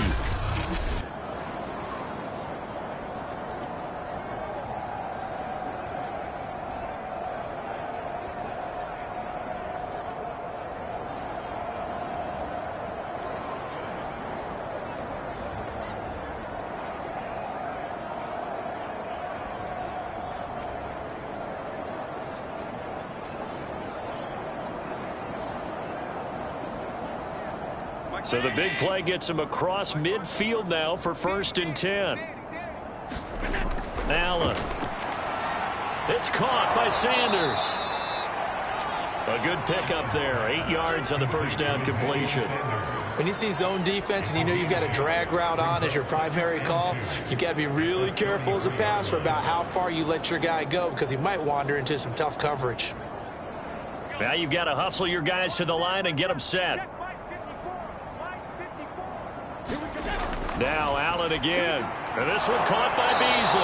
So the big play gets him across midfield now for 1st and 10. Allen. It's caught by Sanders. A good pickup there. 8 yards on the 1st down completion. When you see zone defense and you know you've got a drag route on as your primary call, you've got to be really careful as a passer about how far you let your guy go, because he might wander into some tough coverage. Now you've got to hustle your guys to the line and get them set. Now Allen again. And this one caught by Beasley.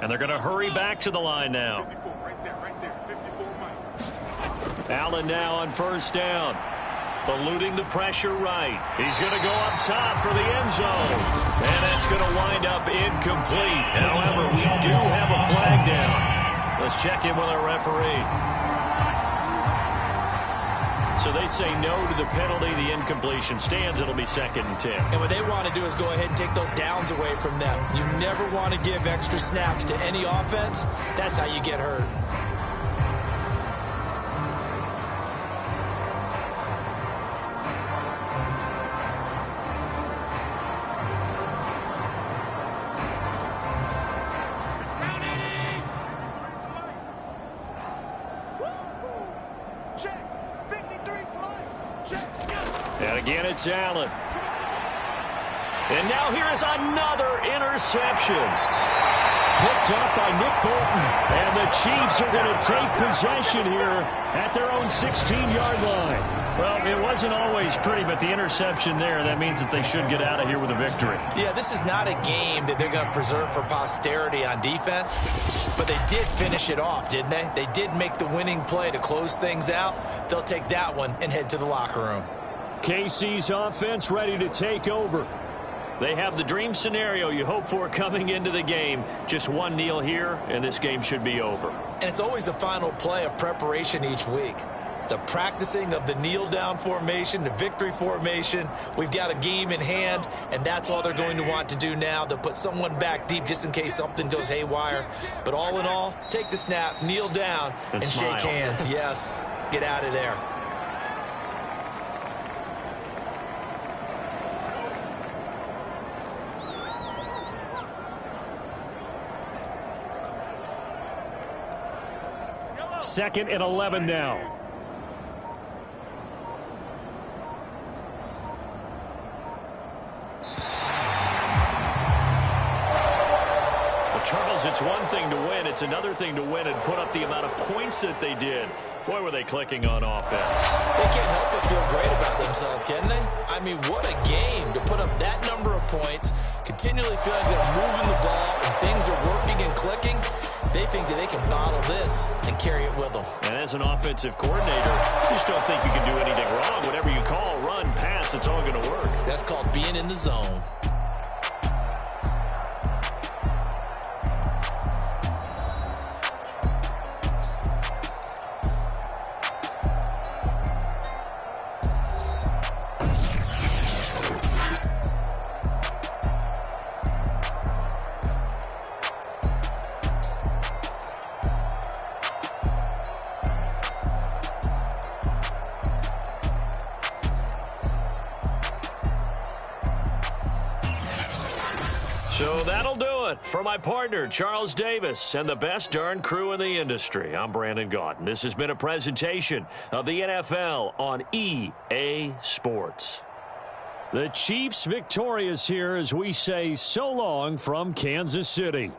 And they're going to hurry back to the line now. Allen now on 1st down. Eluding the pressure right. He's going to go up top for the end zone. And that's going to wind up incomplete. However, we do have a flag down. Let's check in with our referee. So they say no to the penalty. The incompletion stands. It'll be 2nd and 10. And what they want to do is go ahead and take those downs away from them. You never want to give extra snaps to any offense. That's how you get hurt. And again, it's Allen. And now here is another interception. Picked up by Nick Bolton. And the Chiefs are going to take possession here at their own 16-yard line. Well, it wasn't always pretty, but the interception there, that means that they should get out of here with a victory. Yeah, this is not a game that they're going to preserve for posterity on defense, but they did finish it off, didn't they? They did make the winning play to close things out. They'll take that one and head to the locker room. KC's offense ready to take over. They have the dream scenario you hope for coming into the game. Just one kneel here, and this game should be over. And it's always the final play of preparation each week. The practicing of the kneel-down formation, the victory formation. We've got a game in hand, and that's all they're going to want to do now. They'll put someone back deep just in case something goes haywire. But all in all, take the snap, kneel down, and shake hands. Yes, get out of there. Second and 11 now. Charles, it's one thing to win. It's another thing to win and put up the amount of points that they did. Boy, were they clicking on offense. They can't help but feel great about themselves, can they? I mean, what a game to put up that number of points, continually feeling they're moving the ball and things are working and clicking. They think that they can bottle this and carry it with them. And as an offensive coordinator, you just don't think you can do anything wrong. Whatever you call, run, pass, it's all going to work. That's called being in the zone. So that'll do it for my partner, Charles Davis, and the best darn crew in the industry. I'm Brandon Gaudin. This has been a presentation of the NFL on EA Sports. The Chiefs victorious here as we say so long from Kansas City.